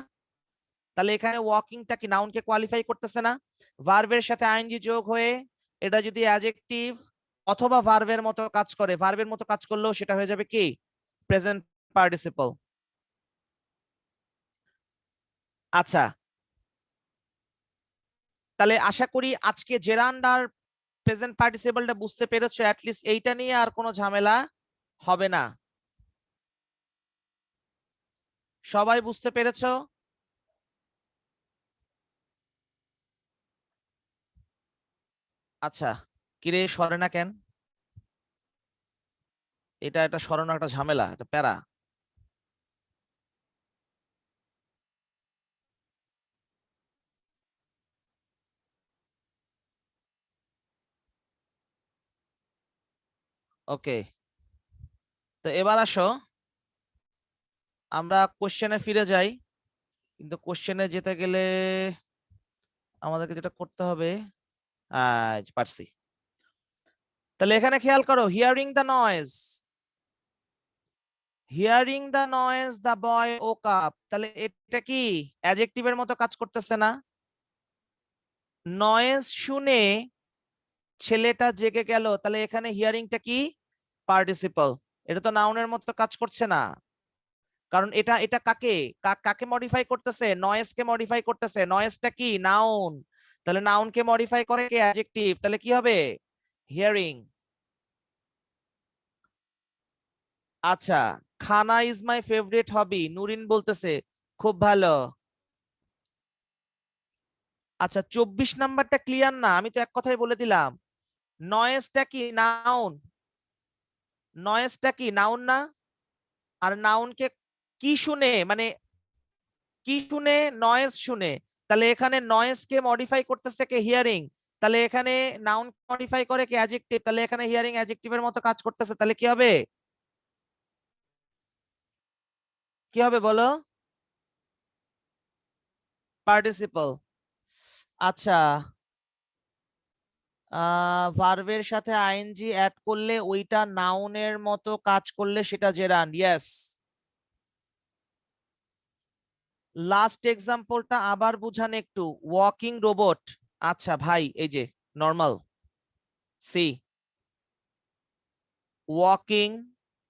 [SPEAKER 1] তাহলে এখানে ওয়াকিংটা কি নাউনকে কোয়ালিফাই করতেছে না? ভার্বের সাথে আইএনজি যোগ হয়ে এটা যদি অ্যাডজেক্টিভ অথবা ভার্বের মতো কাজ করে, ভার্বের মতো কাজ করলেও সেটা হয়ে যাবে কি প্রেজেন্ট পার্টিসিপল। আচ্ছা, তাহলে আশা করি আজকে জেরান্ড আর প্রেজেন্ট পার্টিসিপলটা বুঝতে পেরেছো, অ্যাটলিস্ট এইটা নিয়ে আর কোনো ঝামেলা হবে না। সবাই বুঝতে পেরেছো? আচ্ছা, কিরে সরে না কেন? এটা সরানো একটা ঝামেলা, এটা প্যারা। ওকে, তো এবার আসো আমরা কোশ্চেনে ফিরে যাই। কিন্তু কোশ্চেনে যেতে গেলে আমাদেরকে যেটা করতে হবে, পারছি। তাহলে এখানে খেয়াল করো, hearing the noise, hearing the noise the boy woke up, তাহলে এটা কি অ্যাডজেক্টিভের মতো কাজ করতেছে না? নয়েজ শুনে ছেলেটা জেগে গেল, তাহলে এখানে হিয়ারিংটা কি পার্টিসিপল, এটা তো নাউনের মতো কাজ করছে না। কারণ এটা এটা কাকে কাকে মডিফাই করতেছে? নয়েজকে মডিফাই করতেছে। নয়েজটা কি নাউন, তাহলে নাউনকে মডিফাই করে কে? অ্যাডজেক্টিভ, তাহলে কি হবে হিয়ারিং। আচ্ছা, খানা is my favourite hobby, Nurin বলতেছে খুব ভালো। আচ্ছা, 24 নাম্বারটা ক্লিয়ার না? আমি তো এক কথাই বলে দিলাম, নয়েজটা কি নাউন, নয়েজটা কি নাউন না? আর নাউনকে কি শুনে, মানে কি শুনে? নয়েজ শুনে। তাহলে এখানে নয়েজ কে মডিফাই করতেছে কে? হিয়ারিং। তাহলে এখানে নাউন মডিফাই করে কে? অ্যাডজেক্টিভ। তাহলে এখানে হিয়ারিং অ্যাডজেক্টিভের মতো কাজ করতেছে, তাহলে কি হবে? কি হবে বলো? পার্টিসিপল। আচ্ছা, ভার্বের সাথে আইএনজি অ্যাড করলে ওইটা নাউনের মতো কাজ করলে সেটা জেরান্ড, ইয়েস। লাস্ট এক্সাম্পলটা আবার বুঝান একটু, ওয়াকিং রোবট। আচ্ছা ভাই, এই যে normal see, walking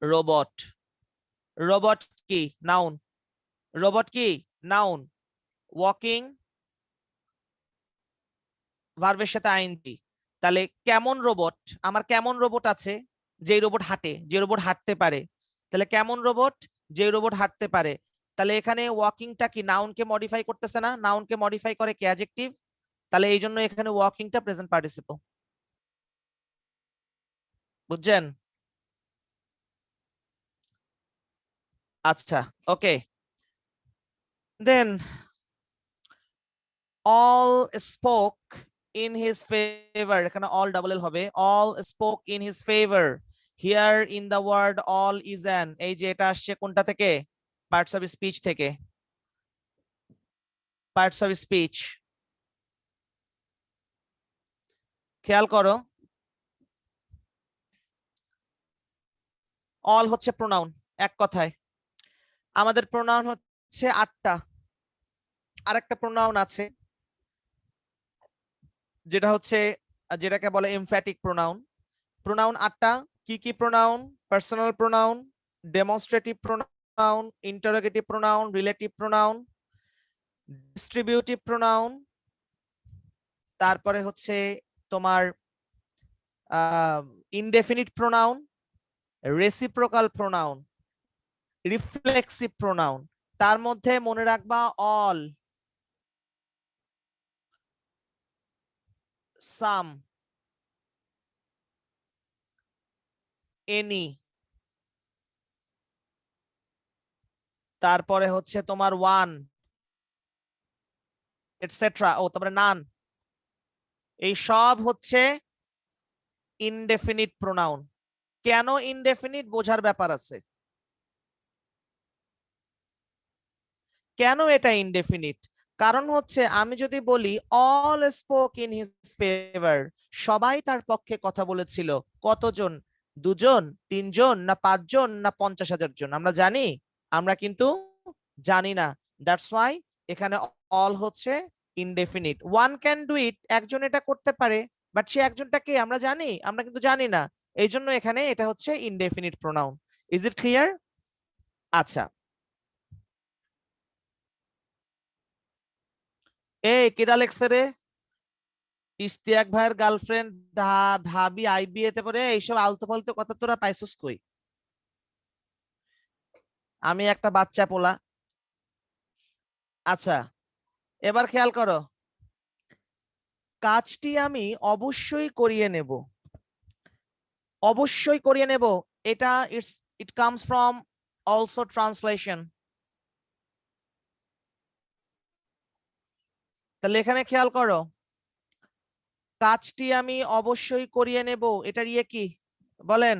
[SPEAKER 1] robot, robot কি নাউন, রোবট কি নাউন, ওয়াকিং ভার্বের সাথে আইএনজি। তাহলে কেমন রোবট, আমার কেমন রোবট আছে? যে রোবট হাঁটে, যে রোবট হাঁটতে পারে। তাহলে কেমন রোবট? যে রোবট হাঁটতে পারে। তাহলে এখানে ওয়াকিংটা কি নাউনকে মডিফাই করতেছে না? নাউনকে মডিফাই করে কি? অ্যাডজেক্টিভ। তাহলে এই জন্য এখানে ওয়াকিংটা প্রেজেন্ট পার্টিসিপল। বুঝছেন? আচ্ছা, ওকে। দেন all spoke in his favor, এখানে all double l হবে, all spoke in his favor, here in the word all is an, এই যে এটা আসছে কোনটা থেকে? পার্টস অফ স্পিচ থেকে, পার্টস অফ স্পিচ। খেয়াল করো, all হচ্ছে প্রোনাউন। এক কথায় আমাদের প্রোনাউন হচ্ছে 8টা। আরেকটা প্রোনাউন আছে যেটা হচ্ছে, যেটাকে বলে এমফ্যাটিক প্রোনাউন। প্রোনাউন 8টা। কি কি pronoun? Personal pronoun, demonstrative pronoun, interrogative pronoun, relative pronoun, distributive pronoun, তারপরে হচ্ছে তোমার indefinite pronoun, reciprocal pronoun, reflexive pronoun. তার মধ্যে মনে রাখবা অল, সাম, এনি, তারপরে হচ্ছে তোমার ওয়ান, এটসেট্রা, ও তারপরে নান। এই সব হচ্ছে ইনডেফিনিট প্রোনাউন। কেন ইনডেফিনিট বোঝার ব্যাপার আছে। কেন এটা ইনডেফিনিট? কারণ হচ্ছে আমি যদি বলি all spoke in his favour, সবাই তার পক্ষে কথা বলেছিল। কতজন? 2 জন, 3 জন, না 5 জন, না 50,000 জন? আমরা জানি? আমরা কিন্তু জানি না। দ্যাটস ওয়াই এখানে অল হচ্ছে indefinite. One can do it, একজন এটা করতে পারে, বাট সে একজনটা কে আমরা জানি? আমরা কিন্তু জানি না। এই জন্য এখানে এটা হচ্ছে indefinite pronoun. Is it clear? আচ্ছা, এই কেডা লেখছে রে? ইশতিয়াক ভাইয়ের গার্লফ্রেন্ড ঢাবি আইবিএ তে পড়ে, এইসব আলতু ফালতু কথা তোরা পাইছস কই? আমি একটা বাচ্চা পোলা। আচ্ছা, এবার খেয়াল করো, কাজটি আমি অবশ্যই করিয়ে নেব। অবশ্যই করিয়ে নেব, এটা it comes from also translation. তাহলে এখানে খেয়াল করো, কাজটি আমি অবশ্যই করিয়ে নেব, এটার ইয়ে কি বলেন?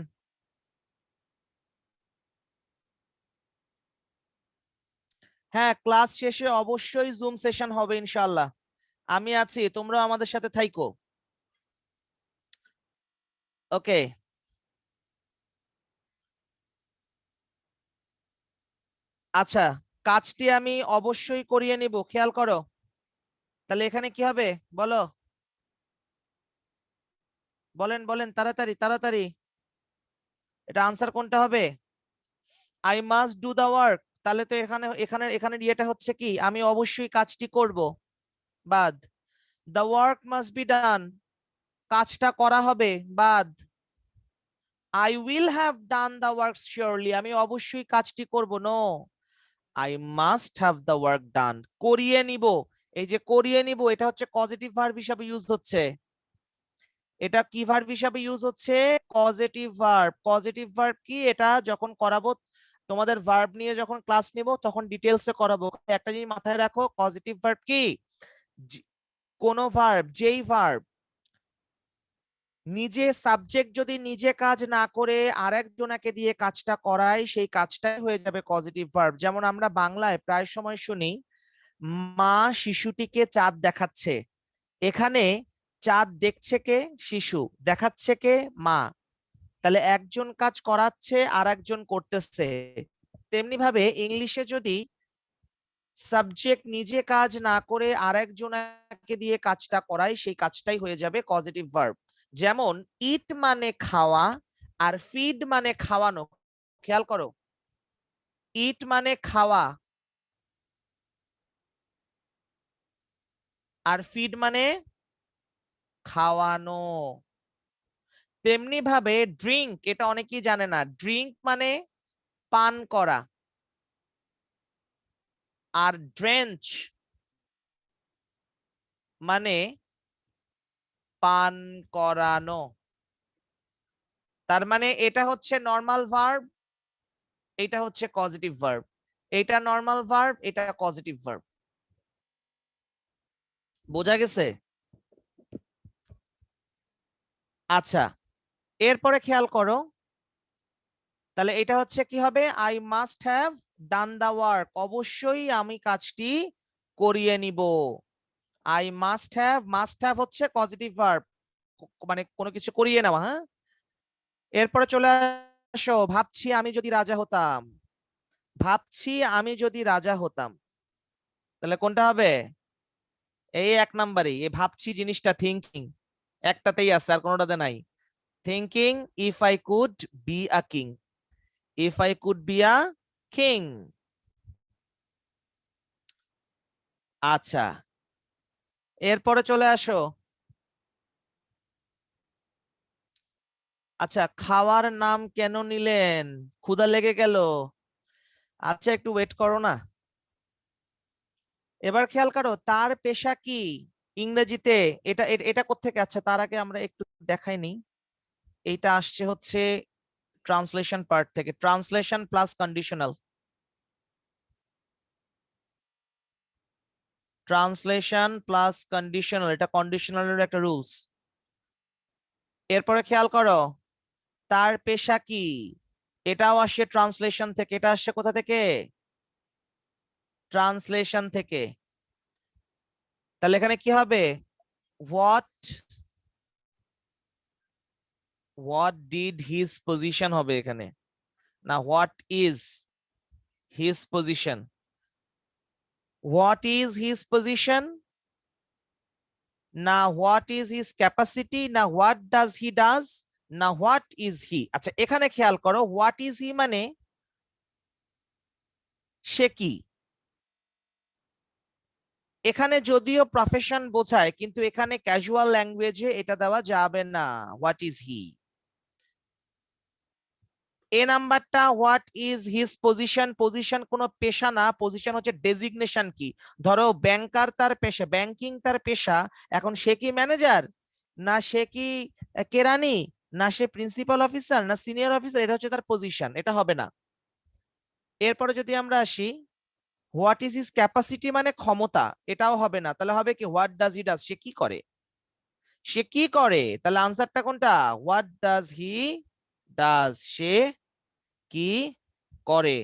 [SPEAKER 1] হ্যাঁ, ক্লাস শেষে অবশ্যই জুম সেশন হবে ইনশাআল্লাহ। আমি আছি, তোমরা আমাদের সাথে থাইকো। ওকে, আচ্ছা, কাজটি আমি অবশ্যই করিয়ে নিব, খেয়াল করো। তাহলে এখানে কি হবে বলো? বলেন বলেন, তাড়াতাড়ি তাড়াতাড়ি। এটা আনসার কোনটা হবে? I must do the work. তাহলে তো এখানে এখানে এখানে ইয়েটা হচ্ছে কি, আমি অবশ্যই কাজটি করব, বাদ। The work must be done, কাজটা করা হবে, বাদ। I will have done the work surely, আমি অবশ্যই কাজটি করব, no. I must have the work done, করিয়ে নিব। এই যে করিয়ে নিব, এটা হচ্ছে পজিটিভ ভার্ব হিসাবে ইউজ হচ্ছে। এটা কি ভার্ব হিসাবে ইউজ হচ্ছে? Positive verb. পজিটিভ ভার্ব কি? এটা যখন করাবো, তোমাদের ভার্ব নিয়ে যখন ক্লাস নিব তখন ডিটেলসে করাবো। একটা জিনিস মাথায় রাখো, পজিটিভ ভার্ব কি? কোন ভার্ব, যেই ভার্ব নিজে সাবজেক্ট যদি নিজে কাজ না করে আরেকজনাকে দিয়ে কাজটা করায়, সেই কাজটাই হয়ে যাবে পজিটিভ ভার্ব। যেমন আমরা বাংলায় প্রায় সময় শুনি, মা শিশুটিকে চাঁদ দেখাচ্ছে। এখানে চাঁদ দেখছে কে? শিশু। দেখাচ্ছে কে? মা। তাহলে একজন কাজ করাচ্ছে আর একজন করতেছে। তেমনি ভাবে ইংলিশে যদি সাবজেক্ট নিজে কাজ না করে আরেকজনকে দিয়ে কাজটা করায়, সেই কাজটাই হয়ে যাবে পজিটিভ ভার্ব। যেমন ইট মানে খাওয়া, আর ফিড মানে খাওয়ানো। খেয়াল করো, ইট মানে খাওয়া, আর ফিড মানে খাওয়ানো। তেমনি ভাবে ড্রিঙ্ক, এটা অনেকেই জানে না, ড্রিঙ্ক মানে পান করা, আর ড্রেঞ্চ মানে পান করানো। তার মানে এটা হচ্ছে নর্মাল ভার্ব, এটা হচ্ছে পজিটিভ ভার্ব। এটা নর্মাল ভার্ব, এটা পজিটিভ ভার্ব। বোঝা গেছে? আচ্ছা, এরপরে খেয়াল করো, তাহলে এটা হচ্ছে কি হবে? I must have done the work, অবশ্যই আমি কাজটি করিয়ে নিব। আই মাস্ট হ্যাভ হচ্ছে পজিটিভ ভার্ব, মানে কোনো কিছু করিয়ে নেওয়া। হ্যাঁ, এরপরে চলে আসো, ভাবছি আমি যদি রাজা হতাম। ভাবছি আমি যদি রাজা হতাম, তাহলে কোনটা হবে? এই 1 নাম্বারই, এই ভাবছি জিনিসটা, থিঙ্কিং একটাতেই আছে, আর কোনোটাতে নাই। Thinking if I could be a king, if I could be a king. আচ্ছা, এরপরে চলে আসো। আচ্ছা, খাওয়ার নাম কেন নিলেন? ক্ষুধা লেগে গেল? আচ্ছা, একটু ওয়েট করো না। এবার খেয়াল করো, তার পেশা কি? ইংরেজিতে এটা এটা কোত্থেকে? আচ্ছা, তার আগে আমরা একটু দেখাই নি। এইটা আসছে হচ্ছে ট্রান্সলেশন পার্ট থেকে, translation plus conditional. Translation plus conditional, এটা কন্ডিশনালের একটা রুলস। এরপরে খেয়াল করো, তার পেশা কি? এটাও আসছে ট্রান্সলেশন থেকে। এটা আসছে কোথা থেকে? ট্রান্সলেশন থেকে। তাহলে এখানে কি হবে? What what did his position হবে এখানে, না what is his position? What is his position, না হোয়াট ইজ হিজ ক্যাপাসিটি, না হোয়াট ডাজ হি ডাজ, না হোয়াট ইজ হি? আচ্ছা, এখানে খেয়াল করো, হোয়াট ইজ হি মানে সে কি। এখানে যদিও প্রফেশন বোঝায়, কিন্তু এখানে ক্যাজুয়াল ল্যাঙ্গুয়েজে এটা দেওয়া যাবে না। What is he. এ নাম্বারটা what is his position, position কোনো পেশা না, পজিশন হচ্ছে ডেজিগনেশন কি। ধরো ব্যাংকার তার পেশা, ব্যাংকিং তার পেশা, এখন সে কি ম্যানেজার, না সে কি কেরানি, না সে প্রিন্সিপাল অফিসার, না সিনিয়র অফিসার, এটা হচ্ছে তার পজিশন, এটা হবে না। এরপরে যদি আমরা আসি, হোয়াট ইজ হিজ ক্যাপাসিটি মানে ক্ষমতা, এটাও হবে না। তাহলে হবে কি হোয়াট ডাজ হি ডাজ, সে কি করে, সে কি করে। তাহলে আনসারটা কোনটা? হোয়াট ডাজ হি ডাজ, সে কি করে।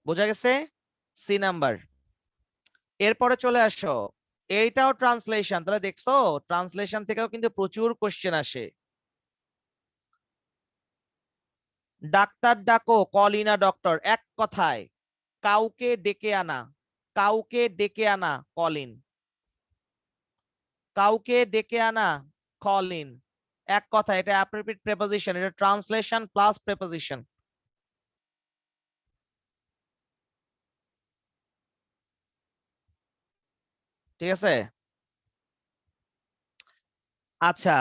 [SPEAKER 1] বোঝা গেছে? C number. এরপরে চলে আসো, এইটাও ট্রান্সলেশন। তাহলে দেখছো, ট্রান্সলেশন থেকেও কিন্তু প্রচুর কোশ্চেন আসে। ডাক্তার ডাকো, কল ইন আ ডক্টর, এক কথায় কাউকে ডেকে আনা, কাউকে ডেকে আনা, কল ইন, কাউকে ডেকে আনা, কল ইন, এক কথা। এটা অ্যাপ্রোপ্রিয়েট প্রেপোজিশন, এটা ট্রান্সলেশন প্লাস প্রেপোজিশন। ঠিক আছে? আচ্ছা,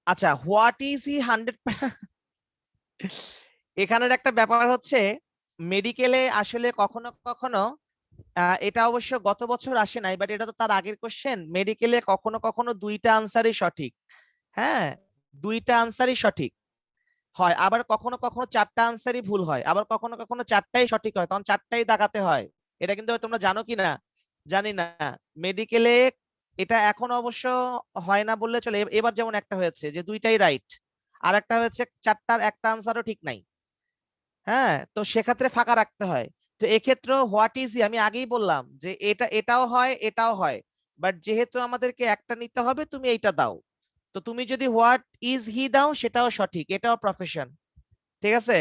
[SPEAKER 1] আচ্ছা, হোয়াট ইজ হি 100। এখানের একটা ব্যাপার হচ্ছে, মেডিকেলে আসলে কখনো কখনো এটা অবশ্য গত বছর আসে নাই, বাট এটা তো তার আগের কোশ্চেন। মেডিকেলে কখনো কখনো দুইটা আনসারই সঠিক। হ্যাঁ, দুইটা আনসারই সঠিক হয়, আবার কখনো কখনো চারটা আনসারই ভুল হয়, আবার কখনো কখনো চারটাই সঠিক হয়, তখন চারটাই দাগাতে হয়। এটা কিন্তু তোমরা জানো কি না জানি না। মেডিকেলে এটা এখন অবশ্য হয় না বললে চলে। এবার যেমন একটা হয়েছে যে দুইটাই রাইট, আর একটা হয়েছে চারটার একটা আনসারও ঠিক নাই। হ্যাঁ, তো সেক্ষেত্রে ফাঁকা রাখতে হয়। তো এক্ষেত্রে হোয়াট ইজ হি, আমি আগেই বললাম যে এটাও হয় এটাও হয়, বাট যেহেতু আমাদেরকে একটা নিতে হবে, তুমি এইটা দাও। তো তুমি যদি হোয়াট ইজ হি দাও, সেটাও সঠিক, এটাও প্রফেশন। ঠিক আছে?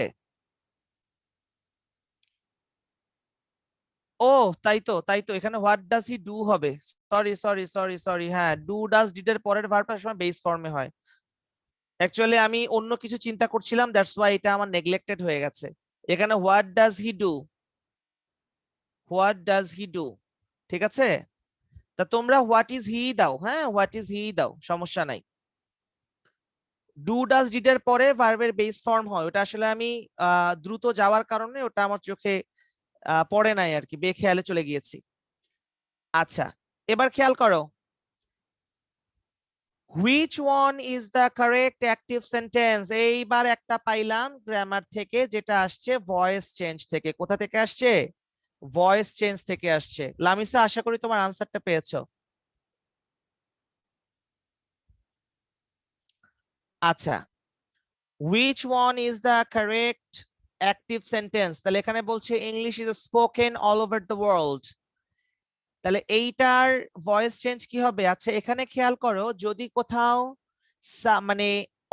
[SPEAKER 1] ও, তাই তো, তাই তো, এখানে হোয়াট ডাজ হি ডু হবে। সরি সরি সরি সরি, হ্যাঁ, ডু ডাজ ডিড এর পরের ভার্বটা সময় বেস ফর্মে হয়। অ্যাকচুয়ালি আমি অন্য কিছু চিন্তা করছিলাম, দ্যাটস ওয়াই এটা আমার নেগলেক্টেড হয়ে গেছে। এখানে what does he do, what does he do. ঠিক আছে? তা তোমরা হোয়াট ইজ হি দাও, হ্যাঁ হোয়াট ইজ হি দাও, সমস্যা নাই। ডু ডাজ ডিড এর পরে ভার্বের বেস ফর্ম হয়, ওটা আসলে আমি দ্রুত যাওয়ার কারণে ওটা আমার চোখে পড়ে নাই আর কি, বেখেয়ালে চলে গিয়েছি। আচ্ছা, এবার খেয়াল করো, which one is the correct active sentence. এইবার একটা পাইলাম গ্রামার থেকে, যেটা আসছে ভয়েস চেঞ্জ থেকে। কোথা থেকে আসছে? ভয়েস চেঞ্জ থেকে আসছে। লামিসা, আশা করি তোমার আনসারটা পেয়েছো। আচ্ছা, which one is the correct active sentence? তাহলে এখানে বলছে English is spoken all over the world. তাহলে এইটার ভয়েস চেঞ্জ কি হবে? আচ্ছা, এখানে খেয়াল করো, যদি কোথাও মানে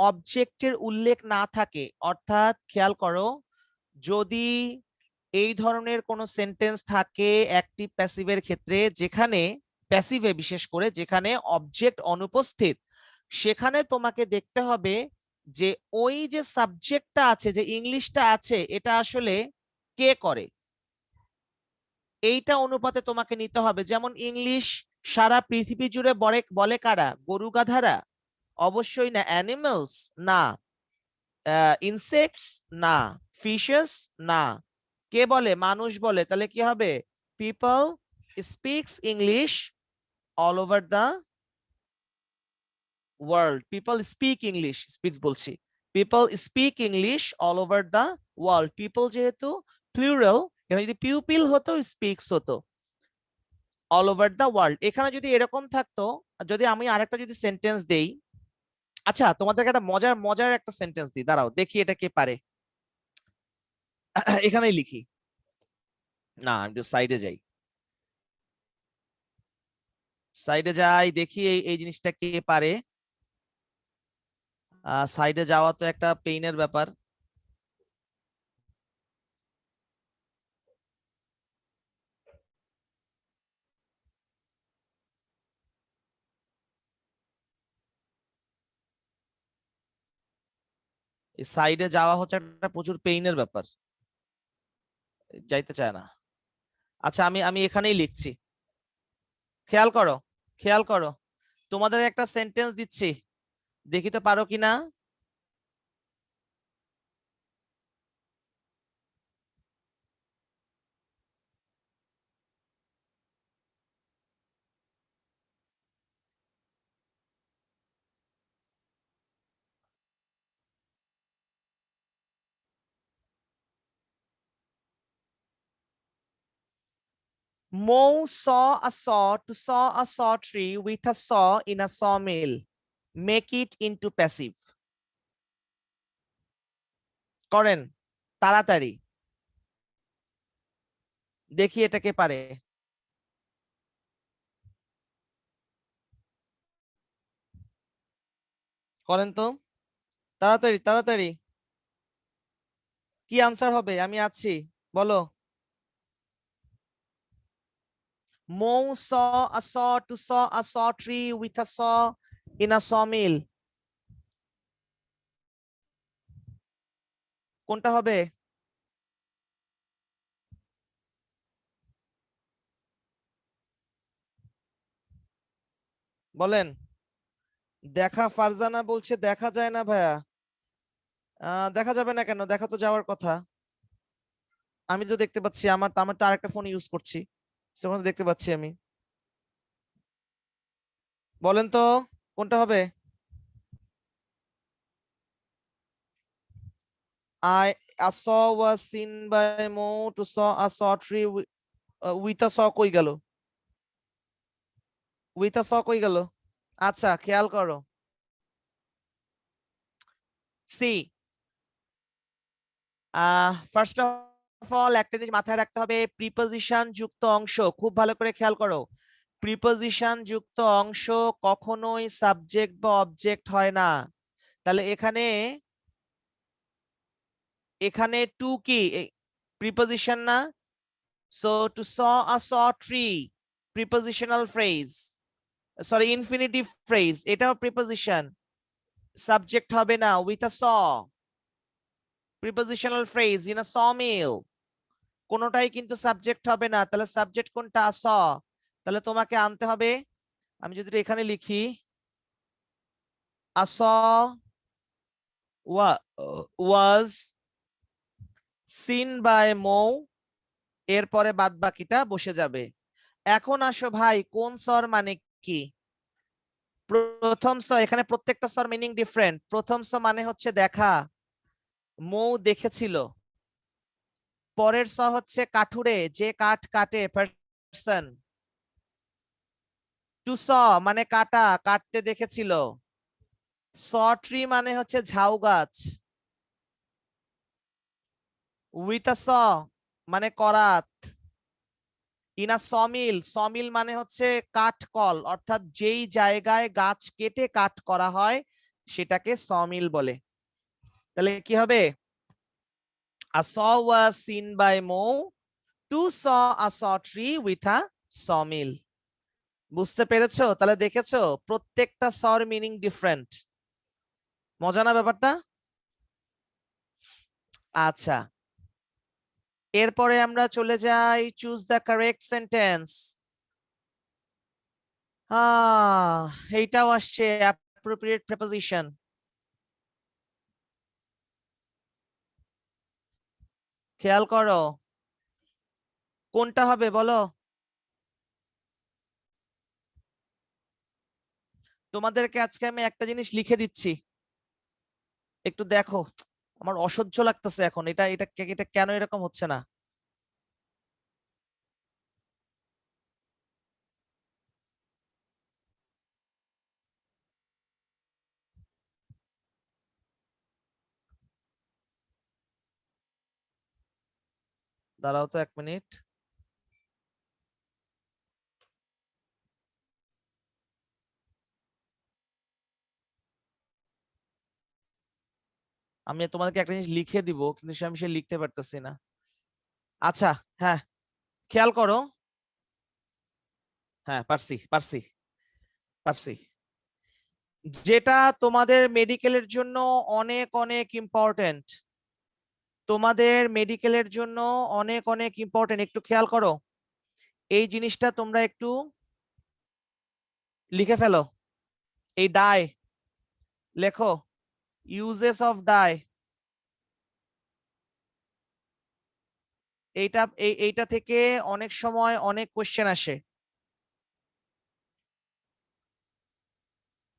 [SPEAKER 1] অবজেক্টের উল্লেখ না থাকে, অর্থাৎ খেয়াল করো, যদি এই ধরনের কোনো সেন্টেন্স থাকে অ্যাক্টিভ প্যাসিভের ক্ষেত্রে, যেখানে প্যাসিভে বিশেষ করে যেখানে অবজেক্ট অনুপস্থিত, সেখানে তোমাকে দেখতে হবে যে ওই যে সাবজেক্টটা আছে, যে ইংলিশটা আছে, এটা আসলে কে করে, এইটা অনুপাতে তোমাকে নিতে হবে। যেমন ইংলিশ সারা পৃথিবী জুড়ে বলে বলে কারা? গরু গাধারা? অবশ্যই না। অ্যানিমালস? না। ইনসেক্টস? না। ফিশেস? না। কে বলে? মানুষ বলে। তাহলে কি হবে? People speaks English all over the world. People speak English, speaks বলছি, people speak English all over the world. People যেহেতু প্লুরাল, এখানে যদি পিউপিল হতো স্পিক্স হতো, অল ওভার দ্য ওয়ার্ল্ড। এখানে যদি এরকম থাকতো, যদি আমি আরেকটা যদি সেন্টেন্স দেই, আচ্ছা তোমাদেরকে একটা মজার মজার একটা সেন্টেন্স দিই, দাঁড়াও দেখি এটা কে পারে। এখানেই লিখি, না আমি একটু সাইডে যাই, সাইডে যাই দেখি এই এই জিনিসটা কে পারে। সাইডে যাওয়া তো একটা পেইনের ব্যাপার। এই সাইডে যাওয়া হচ্ছে একটা প্রচুর পেইনের ব্যাপার, যাইতে চায় না। আচ্ছা আমি আমি এখানেই লিখছি, খেয়াল করো, খেয়াল করো, তোমাদের একটা সেন্টেন্স দিচ্ছি, দেখি তো পারো কিনা। Mo saw a saw to saw a saw tree with a saw in a sawmill. Make it into passive. করেন তাড়াতাড়ি, দেখি এটা কে পারে। করেন তো, তাড়াতাড়ি তাড়াতাড়ি। কি আনসার হবে? আমি আছি, বলো। Mo saw a saw to saw a saw tree with a saw in a sawmill. কোনটা হবে? বলেন। দেখা, ফারজানা বলছে দেখা যায় না ভাইয়া। দেখা যাবে না কেন? দেখা তো যাওয়ার কথা। আমি তো দেখতে পাচ্ছি, আমার আমার তো আরেকটা ফোন ইউজ করছি, সেখানে দেখতে পাচ্ছি আমি। বলেন তো কোনটা হবে? A saw was seen by Mo to saw a saw tree with a saw কই গেল? With a saw কই গেল? আচ্ছা খেয়াল করো, সি ফার্স্ট অফ অল একটা জিনিস মাথায় রাখতে হবে, প্রিপজিশন যুক্ত অংশ খুব ভালো করে খেয়াল করো। প্রিপজিশন যুক্ত অংশ কখনোই সাবজেক্ট বা অবজেক্ট হয় না। তাহলে এখানে এখানে টু কি প্রিপজিশন না? So to saw a saw tree, prepositional phrase, sorry infinitive phrase, এটাও প্রিপজিশন, সাবজেক্ট হবে না। With a saw, prepositional phrase in a sawmill, কোনোটাই কিন্তু সাবজেক্ট হবে না। তাহলে সাবজেক্ট কোনটা? স। তাহলে তোমাকে আনতে হবে, আমি যদি এখানে লিখি আ স ওয়াজ সিন বাই মৌ, এরপরে বাদ বাকিটা বসে যাবে। এখন আসো ভাই, কোন স্বর মানে কি? প্রথম স, এখানে প্রত্যেকটা স্বর মিনিং ডিফারেন্ট। প্রথম স মানে হচ্ছে দেখা, মৌ দেখেছিল। পরের স হচ্ছে কাঠুরে, যে কাঠ কাটে, পারসন। টু স মানে কাটা, কাটতে দেখেছিল। স ট্রি মানে হচ্ছে ঝাউ গাছ। উইথ আ স মানে করাত। ইন আ সমিল, সমিল মানে হচ্ছে কাঠ কল, অর্থাৎ যেই জায়গায় গাছ কেটে কাঠ করা হয় সেটাকে সমিল বলে। তাহলে কি হবে? A saw was seen by Mo to saw a saw tree with a sawmill. বুঝতে পেরেছো? তাহলে দেখেছো প্রত্যেকটা সর মিনিং ডিফারেন্ট। মজা না ব্যাপারটা? আচ্ছা, এরপরে আমরা চলে যাই চুজ দ্য কারেক্ট সেন্টেন্স। এইটাও আসছে অ্যাপ্রোপ্রিয়েট প্রিপোজিশন। খেয়াল করো কোনটা হবে বলো। তোমাদেরকে আজকে আমি একটা জিনিস লিখে দিচ্ছি, একটু দেখো। আমার অসহ্য লাগতেছে এখন, এটা এটা এটা কেন এরকম হচ্ছে না। দাঁড়াও তো 1 মিনিট। আমি তোমাদেরকে একটা জিনিস লিখে দিব, কিন্তু আমি সে লিখতে পারতেছি না। আচ্ছা, হ্যাঁ, খেয়াল করো। হ্যাঁ, পারছি পারছি পারছি। যেটা তোমাদের মেডিকেলের জন্য অনেক অনেক ইম্পর্টেন্ট, তোমাদের মেডিকেলের জন্য অনেক অনেক ইম্পর্টেন্ট, একটু খেয়াল করো। এই জিনিসটা তোমরা একটু লিখে ফেলো। এই ডাই লেখো, ইউজেস অফ ডাই। এইটা থেকে অনেক সময় অনেক কোশ্চেন আসে,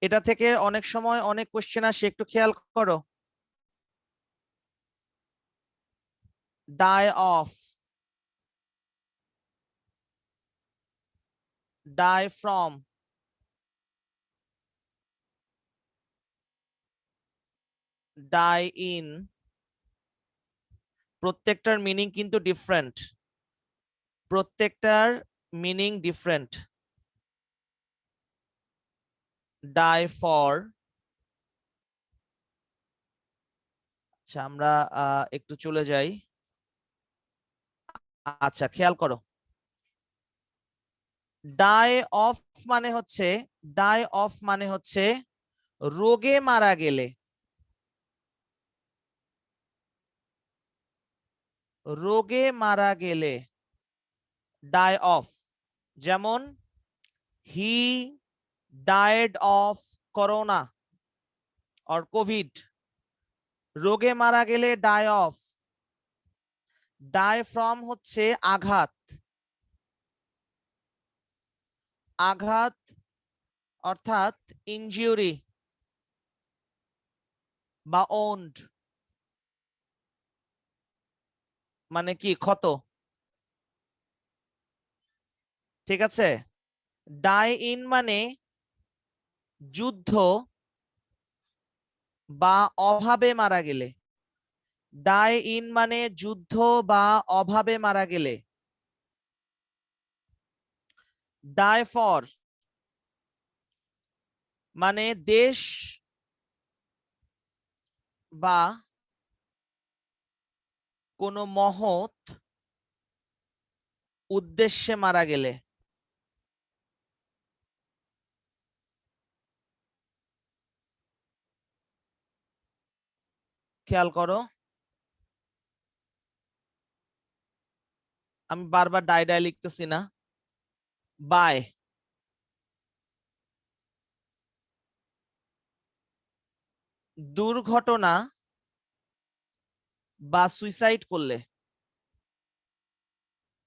[SPEAKER 1] এটা থেকে অনেক সময় অনেক কোশ্চেন আসে, একটু খেয়াল করো। Die of, die from, die in, প্রত্যেকটার মিনিং কিন্তু ডিফারেন্ট, প্রত্যেকটার মিনিং ডিফারেন্ট। Die for. আচ্ছা, আমরা একটু চলে যাই। আচ্ছা, খেয়াল করো, ডাই অফ মানে হচ্ছে, ডাই অফ মানে হচ্ছে রোগে মারা গেলে, রোগে মারা গেলে ডাই অফ। যেমন হি died of corona or Covid, রোগে মারা গেলে ডাই অফ। ডাই ফ্রম হচ্ছে আঘাত, আঘাত অর্থাৎ ইনজিউরি বা ওন্ড, মানে কি ক্ষত, ঠিক আছে। ডাই ইন মানে যুদ্ধ বা অভাবে মারা গেলে, ডাই ইন মানে যুদ্ধ বা অভাবে মারা গেলে। ডাই ফর মানে দেশ বা কোনো মহৎ উদ্দেশ্যে মারা গেলে। খেয়াল করো, আমি বারবার ডাই ডাই লিখতেছি না। বাই, দুর্ঘটনা বা সুইসাইড করলে,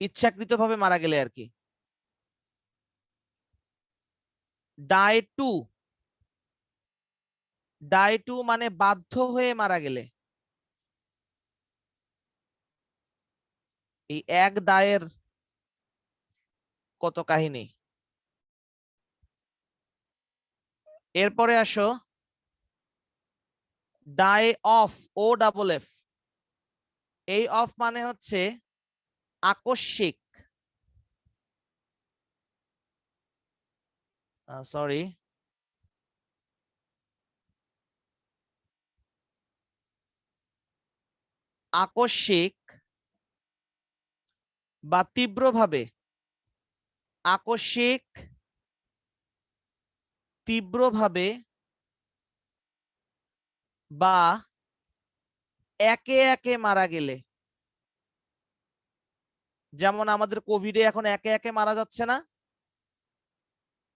[SPEAKER 1] ইচ্ছাকৃতভাবে মারা গেলে আর কি। ডাই টু, ডাই টু মানে বাধ্য হয়ে মারা গেলে। এই এক ডায়ের কত কাহিনী। এরপরে আসো die off, O double F. এই অফ মানে হচ্ছে আকস্মিক, সরি, আকস্মিক বা তীব্রভাবে, আকস্মিক তীব্রভাবে বা একে একে মারা গেলে, যেমন আমাদের কোভিডে এখন একে একে মারা যাচ্ছে না,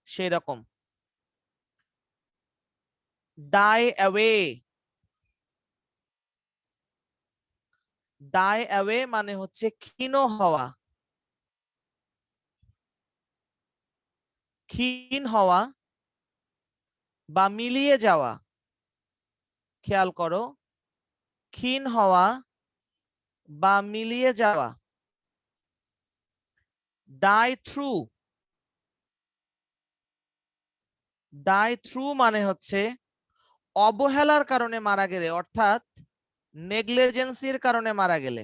[SPEAKER 1] সেই রকম। ডাই অ্যাওয়ে, ডাই অ্যাওয়ে মানে হচ্ছে ক্ষীণ হওয়া, ক্ষীণ হওয়া বা মিলিয়ে যাওয়া। খেয়াল করো, ক্ষীণ হওয়া বা মিলিয়ে যাওয়া। ডাই থ্রু, ডাই থ্রু মানে হচ্ছে অবহেলার কারণে মারা গেলে, অর্থাৎ নেগলিজেন্সির কারণে মারা গেলে।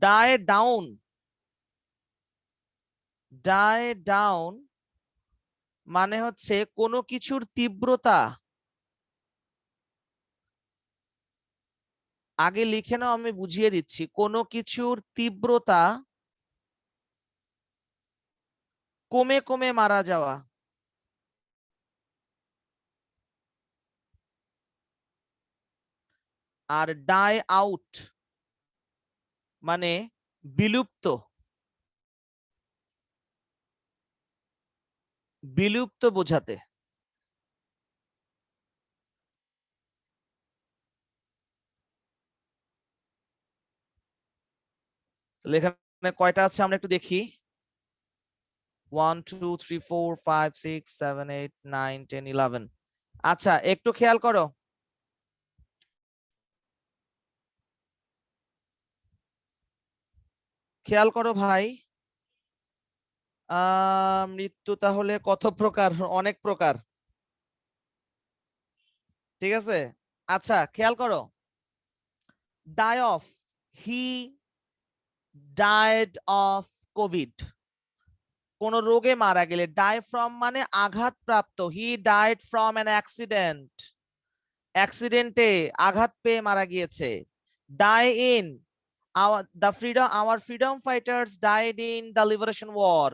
[SPEAKER 1] ডাই ডাউন, ডাই ডাউন মানে হচ্ছে কোনো কিছুর তীব্রতা, আগে লিখে নাও আমি বুঝিয়ে দিচ্ছি, কোনো কিছুর তীব্রতা কমে কমে মারা যাওয়া। আর ডাই আউট মানে বিলুপ্ত, বিলুপ্ত বোঝাতে। এখানে কয়টা আছে আমরা একটু দেখি। 1 2 3 4 5 6 7 8 9 10 11। আচ্ছা একটু খেয়াল করো, খেয়াল করো ভাই। মৃত্যু তাহলে কত প্রকার? অনেক প্রকার, ঠিক আছে। আচ্ছা খেয়াল করো, die of, he died of COVID, কোন রোগে মারা গেলে। ডাই ফ্রম মানে আঘাতপ্রাপ্ত, he died from an accident, অ্যাক্সিডেন্টে আঘাত পেয়ে মারা গিয়েছে। Die in, our freedom fighters died in the liberation war,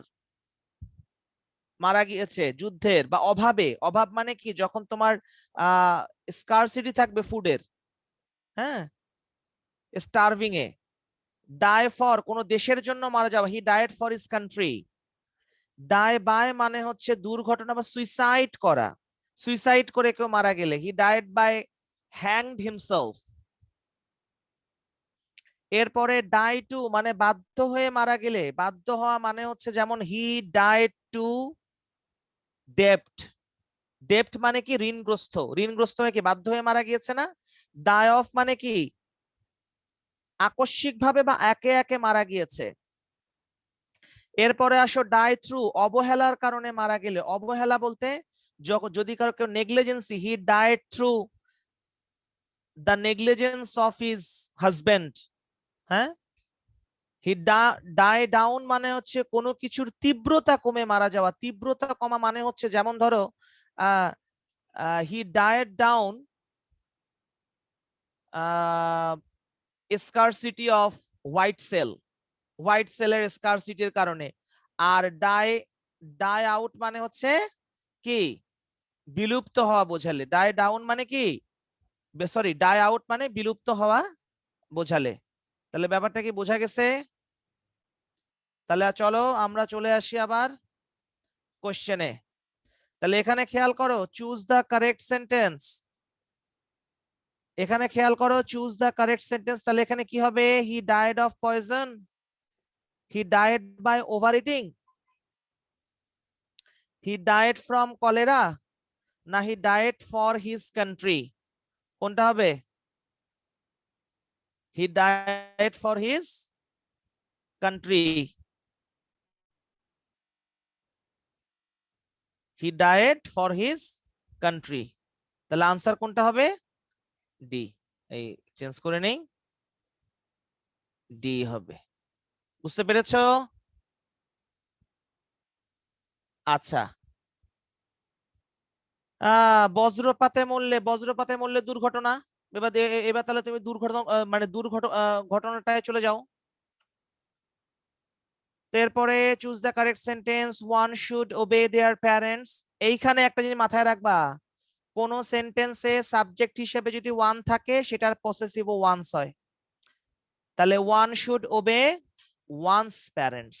[SPEAKER 1] মারা গিয়েছে যুদ্ধের বা অভাবে। অভাব মানে কি, যখন তোমার স্কারসিটি থাকবে ফুডের, হ্যাঁ, স্টারভিং এ। ডাই ফর কোন দেশের জন্য মারা যাওয়া, he died for his country. Die by মানে হচ্ছে দুর্ঘটনা বা সুইসাইড করা, সুইসাইড করে কেউ মারা গেলে, he died by hanged himself. এরপরে ডাই টু মানে বাধ্য হয়ে মারা গেলে, বাধ্য হওয়া মানে হচ্ছে যেমন হি ডাইড টু ডেপ্ট, ডেপ্ট মানে কি ঋণগ্রস্ত, ঋণগ্রস্ত হয়ে কি বাধ্য হয়ে মারা গিয়েছে না। ডাই অফ মানে কি আকস্মিক ভাবে বা একে একে মারা গিয়েছে। এরপরে আসো ডাই থ্রু, অবহেলার কারণে মারা গেলে। অবহেলা বলতে যদি কারো কেউ negligence, he died through the negligence of his husband, হ্যাঁ। হি ডাই ডাউন মানে হচ্ছে কোনো কিছুর তীব্রতা কমে মারা যাওয়া, তীব্রতা কমা মানে হচ্ছে যেমন ধরো he died down scarcity of white cell, white সেলের স্কারসিটির কারণে। আর ডাই ডাই আউট মানে হচ্ছে কি বিলুপ্ত হওয়া বোঝালে। ডাই ডাউন মানে কি, সরি, ডাই আউট মানে বিলুপ্ত হওয়া বোঝালে। তাহলে ব্যাপারটা কি বোঝা গেছে? তাহলে চলো আমরা চলে আসি আবার কোশ্চেনে। তাহলে এখানে খেয়াল করো, চুজ দ্য কারেক্ট সেন্টেন্স। এখানে খেয়াল করো, চুজ দ্য কারেক্ট সেন্টেন্স। তাহলে এখানে কি হবে, he died of poison, he died by over eating, he died from cholera, না he died for his country? কোনটা হবে? He died for his country, he died for his country. তাহলে answer কোনটা হবে? ডি। এই চেঞ্জ করে নেই, D হবে। বুঝতে পেরেছো? আচ্ছা, বজ্রপাতে মরলে, বজ্রপাতে মরলে দুর্ঘটনা। এবার এবার তাহলে তুমি দুর্ঘটনা মানে ঘটনাটায় চলে যাও। তো এরপরে choose the correct sentence, one should ওবে their parents. এইখানে একটা জিনিস মাথায় রাখবা, কোন সেন্টেন্সে সাবজেক্ট হিসেবে যদি ওয়ান থাকে সেটার পসেসিভ ওয়ান্স হয়। তাহলে one should obey one's parents,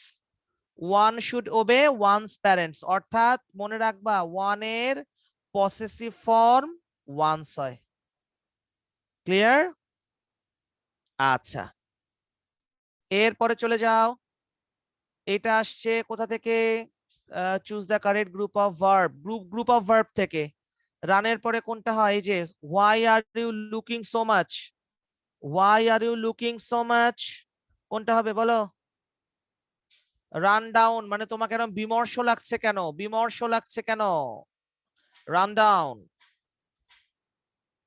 [SPEAKER 1] one should obey one's parents, অর্থাৎ মনে রাখবা ওয়ানের পসেসিভ ফর্ম ওয়ান্স হয়। ক্লিয়ার? আচ্ছা, এরপরে চলে যাও। এটা আসছে কোথা থেকে? Choose the correct group of verb, group of verb থেকে। রানের পরে কোনটা হয়? এই যে why are you looking so much, why are you looking so much, কোনটা হবে বলো? রান ডাউন, মানে তোমাকে এরকম বিমর্ষ লাগছে কেন, বিমর্ষ লাগছে কেন, রান ডাউন।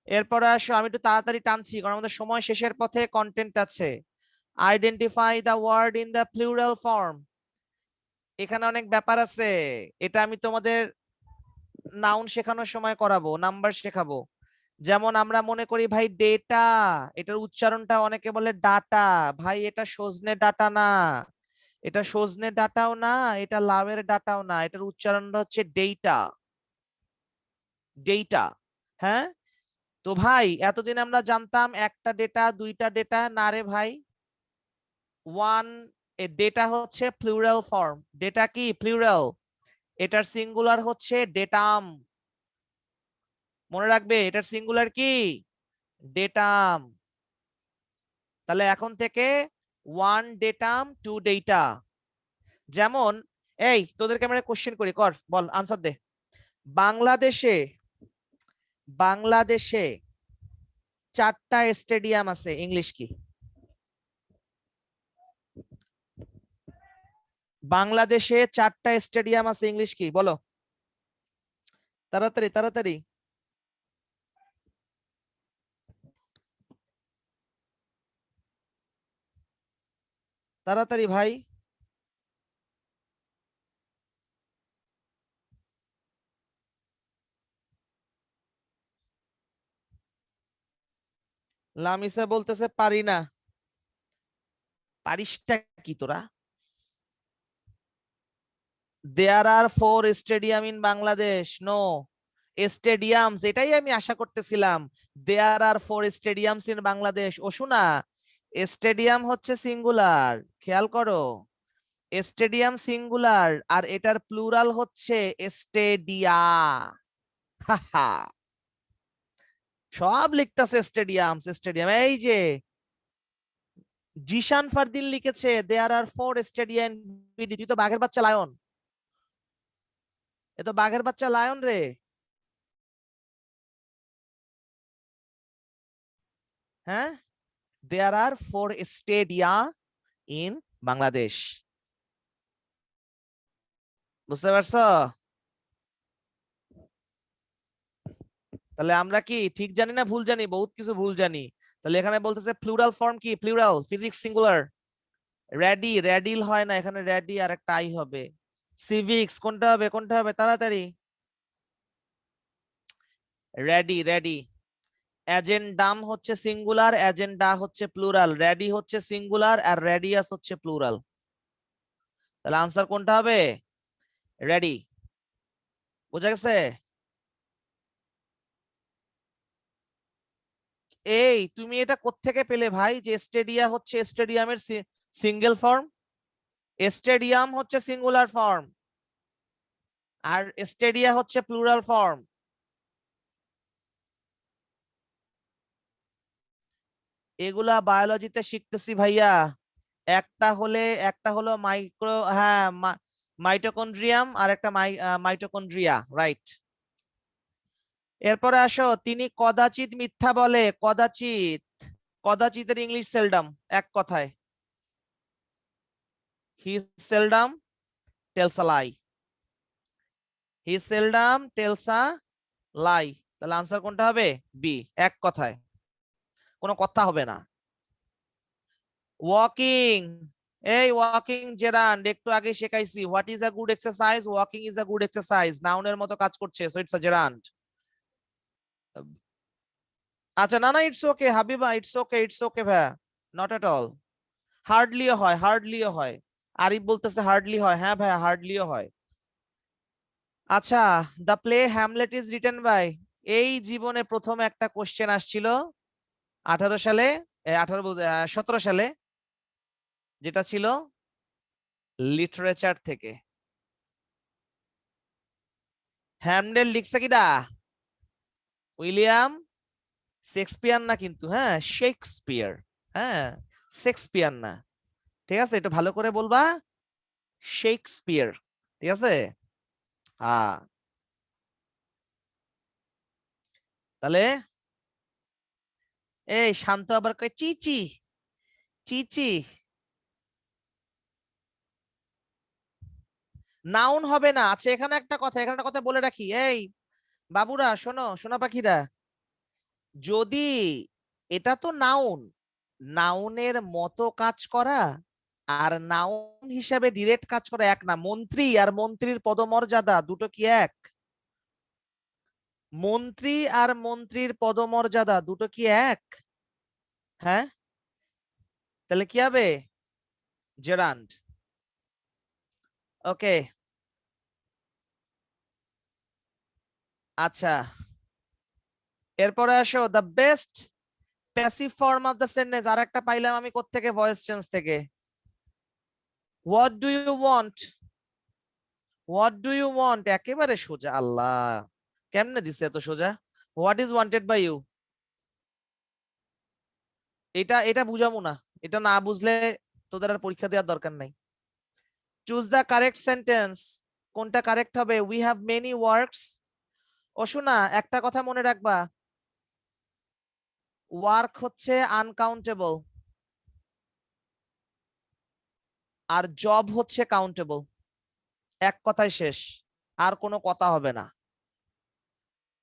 [SPEAKER 1] এরপরে আসো, আমি একটু তাড়াতাড়ি টানছি কারণ আমাদের সময় শেষের পথে, কন্টেন্ট আছে। Identify the word in the plural form. এখানে অনেক ব্যাপার আছে, এটা আমি তোমাদের নাউন শেখানোর সময় করাবো, নাম্বার শেখাবো। যেমন আমরা মনে করি ভাই ডেটা, এটার উচ্চারণটা অনেকে বলে ডাটা, ভাই এটা সজনে ডাটা না, এটা সজনে ডাটাও না, এটা লাউয়ের ডাটাও না, এটার উচ্চারণটা হচ্ছে ডেটা, ডেটা। হ্যাঁ, তো ভাই এতদিন আমরা জানতাম একটা ডেটা দুইটা ডেটা, না রে ভাই, ওয়ান ডেটা হচ্ছে প্লুরাল ফর্ম। ডেটা কি? প্লুরাল। এটার সিঙ্গুলার হচ্ছে ডেটাম, মনে রাখবে এটার সিঙ্গুলার কি? ডেটাম। তাহলে এখন থেকে ওয়ান ডেটাম টু ডেটা। যেমন এই তোদেরকে আমরা কোশ্চেন করি, কর, বল, আনসার দে। বাংলাদেশে, বাংলাদেশে 4টা স্টেডিয়াম আছে, ইংলিশ কি? বাংলাদেশে 4টা স্টেডিয়াম আছে, ইংলিশ কি বলো? তাড়াতাড়ি তাড়াতাড়ি। তাড়াতাড়ি ভাই। লামিসা বলতেছে পারি না। পারিসটা কি তোরা? দেয়ার আর 4 স্টেডিয়াম ইন বাংলাদেশ। নো স্টেডিয়ামস, এটাই আমি আশা করতেছিলাম। দেয়ার আর 4 স্টেডিয়ামস ইন বাংলাদেশ। ও শোনা, স্টেডিয়াম হচ্ছে সিঙ্গুলার, খেয়াল করো, স্টেডিয়াম সিঙ্গুলার, আর এটার প্লুরাল হচ্ছে স্টেডিয়া। হাহা, সব লিখতেছে স্টেডিয়াম স্টেডিয়াম। এই যে জিশান ফারদিন লিখেছে দেয়ার আর 4 স্টেডিয়াম। তুই তো বাঘের বাচ্চা লায়ন, এ তো বাঘের বাচ্চা লায়ন রে। হ্যাঁ, দেয়ার আর 4 স্টেডিয়া ইন বাংলাদেশ। বুঝতে পারছো? তাহলে আমরা কি ঠিক জানি না ভুল জানি? বহুত কিছু ভুল জানি। তাহলে এখানে বলতেছে প্লুরাল ফর্ম কি? Plural, physics singular. Ready, riddle হয় না এখানে, রেডি আর একটা আই হবে। সিভিক্স কোনটা হবে? কোনটা হবে? তাড়াতাড়ি। Ready, ready. এজেন্ডাম হচ্ছে সিঙ্গুলার, এজেন্ডা হচ্ছে প্লুরাল, রেডি হচ্ছে সিঙ্গুলার আর রেডিয়াস হচ্ছে প্লুরাল। তাহলে আনসার কোনটা হবে? রেডি। বুঝা গেছে? এই তুমি এটা কোত্থেকে পেলে ভাই যে স্টেডিয়া হচ্ছে স্টেডিয়ামের সিঙ্গেল ফর্ম? স্টেডিয়াম হচ্ছে সিঙ্গুলার ফর্ম আর স্টেডিয়া হচ্ছে প্লুরাল ফর্ম। এগুলা বায়োলজিতে শিখতেছি ভাইয়া। একটা হলে, একটা হলো মাইক্রো, হ্যাঁ, মাইটোকন্ড্রিয়াম আর একটা মাইটোকন্ড্রিয়া, রাইট। এরপরে আসো, তিনি কদাচিৎ মিথ্যা বলে, কদাচিৎ, কদাচিতের ইংলিশ সেলডাম, এক কথায় হি সেলডাম টেলস আ লাই, হি সেলডাম টেলস আ লাই। তাহলে আনসার কোনটা হবে? বি, এক কথায়, কোনো কথা হবে না। ওয়াকিং, এই ওয়াকিং জেরান্ড একটু আগে শেখাইছি, what is a good exercise? Walking is a good exercise, নাউনের মতো কাজ করছে, সো ইটস আ জেরান্ড। আচ্ছা, না না, it's okay Habiba, it's okay, it's okay ভাইয়া, নট এট অল। হার্ডলিও হয়, হার্ডলিও হয়। আরিফ বলতেছে হার্ডলি হয়, হ্যাঁ ভাই হার্ডলিও হয়। আচ্ছা, the play Hamlet is written by, এই জীবনে প্রথম একটা কোশ্চেন আসছিল 18 সালে, 18 বলতে 17 সালে, যেটা ছিল লিটারেচার থেকে। হ্যামলেট লিখছে কিডা? উইলিয়াম শেক্সপিয়ার না কিন্তু, হ্যাঁ শেক্সপিয়ার, হ্যাঁ শেক্সপিয়ার না, ঠিক আছে এটা ভালো করে বলবা, শেক্সপিয়ার, ঠিক আছে। হ্যাঁ, তাহলে এই শান্ত আবার কয় চিচি, চিচি, নাউন হবে না। আচ্ছা এখানে একটা কথা, এখানে একটা কথা বলে রাখি, এই বাবুরা শোনো, সোনা পাখিরা, যদি এটা তো নাউন, নাউনের মতো কাজ করা আর নাউন হিসাবে ডিরেক্ট কাজ করা এক না। মন্ত্রী আর মন্ত্রীর পদমর্যাদা দুটো কি এক? মন্ত্রী আর মন্ত্রীর পদমর্যাদা দুটো কি এক? হ্যাঁ, তাহলে কি হবে? জেরান্ড। ওকে, আচ্ছা এরপরে আসো, the best passive form of the sentence, আর একটা পাইলাম আমি কোত্থেকে? ভয়েস চেঞ্জ থেকে। What do you want, what do you want, একেবারে সোজা। আল্লাহ, কেমনে দিছে এত সোজা? What is wanted by you, এটা এটা বুঝাবো না, এটা না বুঝলে তোদের আর পরীক্ষা দেওয়ার দরকার নাই। চুজ দ্য কারেক্ট সেন্টেন্স, কোনটা কারেক্ট হবে? We have many works. ও শোনা, একটা কথা মনে রাখবা, ওয়ার্ক হচ্ছে আনকাউন্টেবল আর জব হচ্ছে কাউন্টেবল, এক কথায় শেষ, আর কোনো কথা হবে না,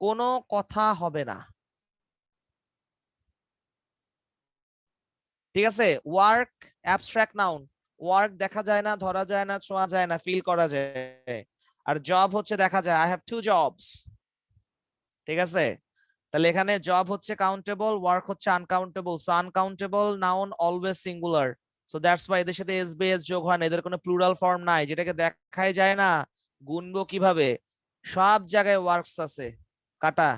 [SPEAKER 1] কোনো কথা হবে না, ঠিক আছে। ওয়ার্ক অ্যাবস্ট্রাক্ট নাউন, ওয়ার্ক দেখা যায় না, ধরা যায় না, ছোঁয়া যায় না, ফিল করা যায়। আর জব হচ্ছে দেখা যায়, আই হ্যাভ টু জবস, ঠিক আছে। তাহলে এখানে জব হচ্ছে কাউন্টেবল, ওয়ার্ক হচ্ছে uncountable, so uncountable noun always singular, so that's why এদের সাথে এস বেস যোগ হয় না, এদের কোনো প্লুরাল ফর্ম নাই, যেটাকে দেখাই যায় না, গুনবো কিভাবে? সব জায়গায় ওয়ার্কস আছে, কাটা,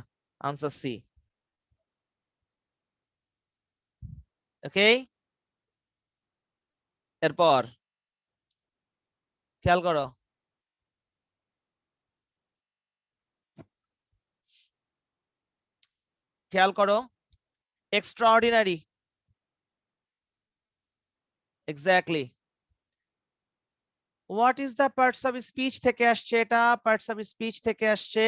[SPEAKER 1] আনসার সি। ওকে, এরপর খেয়াল করো, খেয়াল করো, extraordinary, exactly. What is the parts of speech থেকে আসছে, এটা পার্টস অফ স্পিচ থেকে আসছে।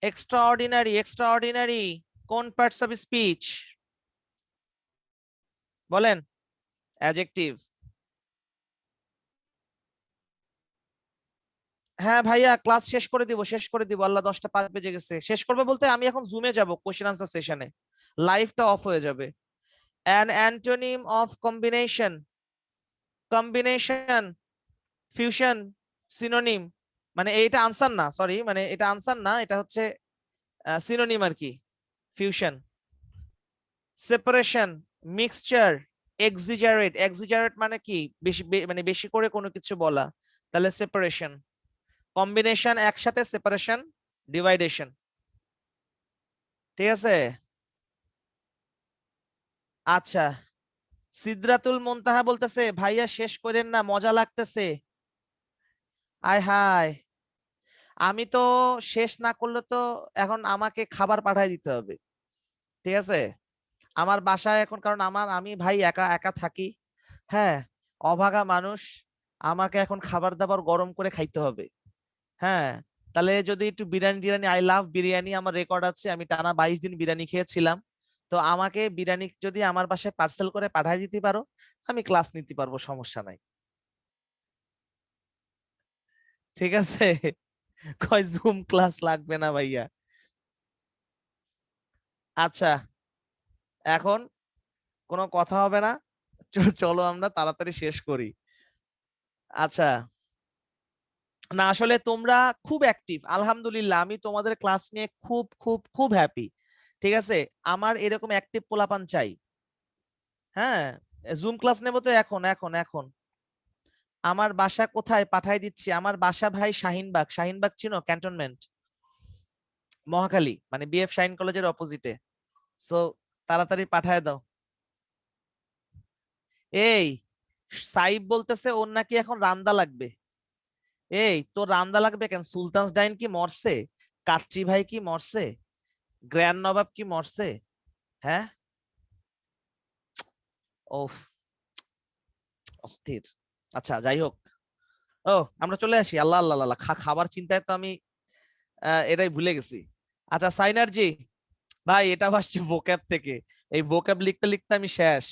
[SPEAKER 1] এক্সট্রাঅর্ডিনারি, এক্সট্রাঅর্ডিনারি কোন পার্টস অফ স্পিচ বলেন? অ্যাডজেক্টিভ। হ্যাঁ ভাইয়া ক্লাস শেষ করে দিব, শেষ করে দিব, আল্লাহ 10টা 5 বেজে গেছে। শেষ করবে বলতে আমি এখন জুমে যাব কোশ্চেন আনসার সেশনে, লাইভটা অফ হয়ে যাবে। An antonym of combination, combination, fusion, synonym, মানে এটা আনসার না, সরি, মানে এটা আনসার না, এটা হচ্ছে সিনোনিম আর কি। ফিউশন, সেপারেশন, মিক্সচার, এক্সিজারেট, এক্সিজারেট মানে কি? বেশি মানে বেশি করে কোনো কিছু বলা, তাহলে সেপারেশন। কম্বিনেশন একসাথে, সেপারেশন ডিভাইডেশন, ঠিক আছে। আচ্ছা, সিদরাতুল মুনতাহা বলতেছে ভাইয়া শেষ করেন না, মজা লাগতেছে। আয় হায়, আমি তো শেষ না করলে তো এখন আমাকে খাবার পাঠায় দিতে হবে, ঠিক আছে। আমার বাসায় এখন, কারণ আমি ভাই একা একা থাকি, হ্যাঁ, অভাগা মানুষ, আমাকে এখন খাবার দাবার গরম করে খাইতে হবে। হ্যাঁ, তাহলে যদি একটু বিরিয়ানি টিরিয়ানি, আই লাভ বিরিয়ানি, আমার রেকর্ড আছে, আমি টানা 22 দিন বিরিয়ানি খেয়েছিলাম। তো আমাকে বিরিয়ানি যদি আমার বাসায় পার্সেল করে পাঠিয়ে দিতে পারো, আমি ক্লাস নিতে পারবো, সমস্যা নাই, ঠিক আছে। কয় জুম ক্লাস লাগবে না ভাইয়া। আচ্ছা, এখন কোনো কথা হবে না, চলো আমরা তাড়াতাড়ি শেষ করি। আচ্ছা, না আসলে তোমরা খুব অ্যাক্টিভ, আলহামদুলিল্লাহ, আমি তোমাদের ক্লাস নিয়ে খুব খুব খুব হ্যাপি, ঠিক আছে। আমার এরকম অ্যাক্টিভ পোলাপান চাই, হ্যাঁ। জুম ক্লাস নেব তো এখন এখন এখন। আমার বাসা কোথায় পাঠাই দিচ্ছি, আমার বাসা ভাই শাহিনবাগ। শাহিনবাগ চিনো? ক্যান্টনমেন্ট, মহাখালী, মানে বিএফ শাহিন কলেজের অপোজিটে। সো তাড়াতাড়ি পাঠায় দাও। এই সাইব বলতেছে ওর নাকি এখন রান্দা লাগবে। এই তোর রান্দা লাগবে কেন? সুলতানস ডাইন কি মরছে? কাচ্চি ভাই কি মরছে? গ্র্যান্ড নবাব কি মরছে? হ্যাঁ, ওফ, অস্থির। আচ্ছা যাই হোক, ও আমরা চলে আসি। আল্লাহ আল্লাহ আল্লাহ, খাবার চিন্তায় তো আমি এটাই ভুলে গেছি। আচ্ছা সাইনার্জি ভাই, এটা আসছে ভোক্যাব থেকে। এই ভোক্যাব লিখতে লিখতে আমি শেষ।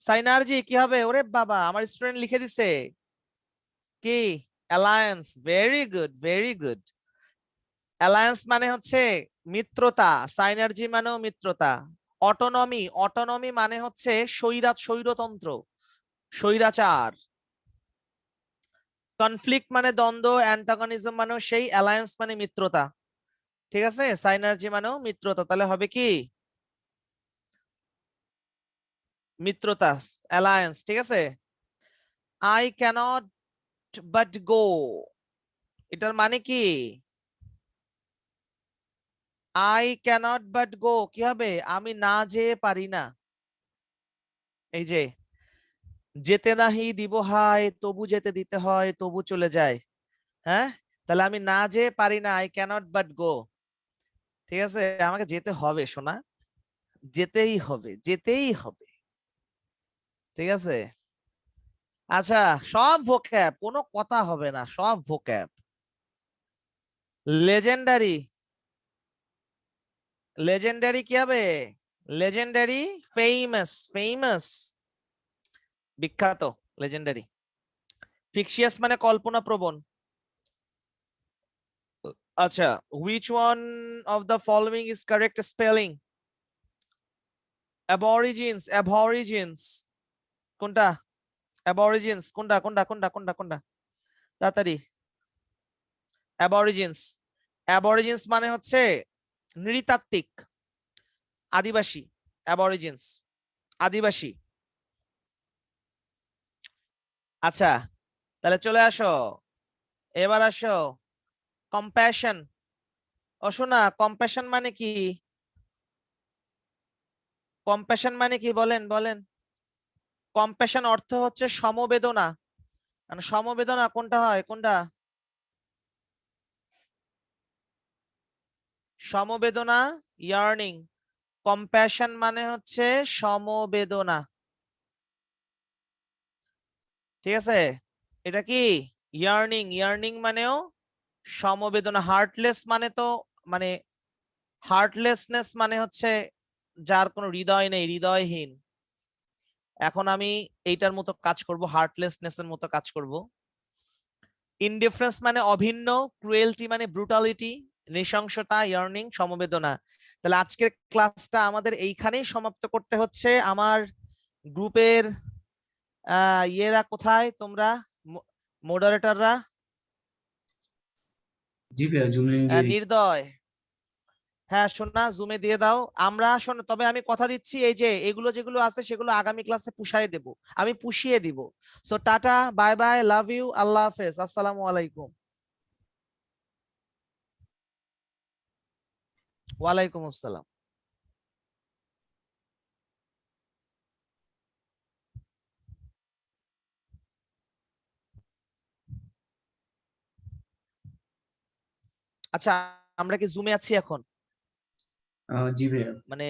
[SPEAKER 1] সাইনার্জি কি হবে? ওরে বাবা, আমার স্টুডেন্ট লিখে দিছে কি? Alliance, very good very good. Alliance মানে হচ্ছে মিত্রতা, সাইনার্জি মানেও মিত্রতা। অটোনমি, অটোনমি মানে হচ্ছে স্বৈরতন্ত্র, স্বৈরাচার। কনফ্লিক্ট মানে দ্বন্দ্ব, অ্যান্টাগনিজম মানেও সেই, অ্যালায়েন্স মানে মিত্রতা। ঠিক আছে, সাইনার্জি মানেও মিত্রতা, তাহলে হবে কি মিত্রতা, অ্যালায়েন্স। ঠিক আছে, আই ক্যানট বাট গো, এটার মানে কি? আই ক্যানট বাট গো কি হবে? আমি না যেয়ে পারি না। এই যে যেতে নাহি দিব হায়, তবু যেতে দিতে হয়, তবু চলে যায়। হ্যাঁ, তাহলে আমি না যেয়ে পারি না, আই ক্যানট বাট গো। ঠিক আছে, আমাকে যেতে হবে সোনা, যেতেই হবে, যেতেই হবে। ঠিক আছে, আচ্ছা সব ভোক্যাব, কোনো কথা হবে না, সব ভোক্যাব। লেজেন্ডারি, লেজেন্ডারি কি হবে? লেজেন্ডারি, ফেমাস, ফেমাস, বিখ্যাত, লেজেন্ডারি। ফিকশিয়াস মানে কল্পনা প্রবণ। আচ্ছা, which one of the following is correct spelling? Aborigines, aborigines কোনটা? aborigines কোনটা কোনটা কোনটা কোনটা কোনটা? তাড়াতাড়ি। aborigines, aborigines মানে হচ্ছে নৃতাত্ত্বিক, আদিবাসী। aborigines আদিবাসী। আচ্ছা তাহলে চলে আসো, এবার আসো কম্প্যাশন। ও শোনা, কম্প্যাশন মানে কি? কম্প্যাশন মানে কি বলেন বলেন? কম্প্যাশন অর্থ হচ্ছে সমবেদনা, মানে সমবেদনা কোনটা হয় কোনটা? সমবেদনা, ইয়ার্নিং। কম্প্যাশন মানে হচ্ছে সমবেদনা। ঠিক আছে, এটা কি ইয়ার্নিং, ইয়ার্নিং মানেও সমবেদনা। হার্টলেস মানে তো মানে হার্টলেসনেস মানে হচ্ছে যার কোনো হৃদয় নেই, হৃদয়হীন। এখন আমি এইটার মতো কাজ করব, হার্টলেসনেস এর মতো কাজ করব। ইনডিফারেন্স মানে অভিন্ন, ক্রুয়েলটি মানে ব্রুটালিটি, নৃশংসতা, ইয়ার্নিং, সমবেদনা। তাহলে আজকের ক্লাসটা আমাদের এইখানেই সমাপ্ত করতে হচ্ছে। আমার গ্রুপের ইয়েরা কোথায় তোমরা, মডারেটররা?
[SPEAKER 2] জি ভাইয়া, জুমে দিয়ে দিচ্ছি।
[SPEAKER 1] নির্দয়, হ্যাঁ শোনা, জুমে দিয়ে দাও। আমরা শোনো, তবে আমি কথা দিচ্ছি, এই যে এগুলো যেগুলো আছে সেগুলো আগামী ক্লাসে পুষায় দেব, আমি পুষিয়ে দিব। So tata, bye bye, love you, আল্লাহ হাফেজ, আসসালামু আলাইকুম। ওয়ালাইকুম আসসালাম। আচ্ছা আমরা কি জুমে আছি এখন?
[SPEAKER 2] জি ভাইয়া।
[SPEAKER 1] মানে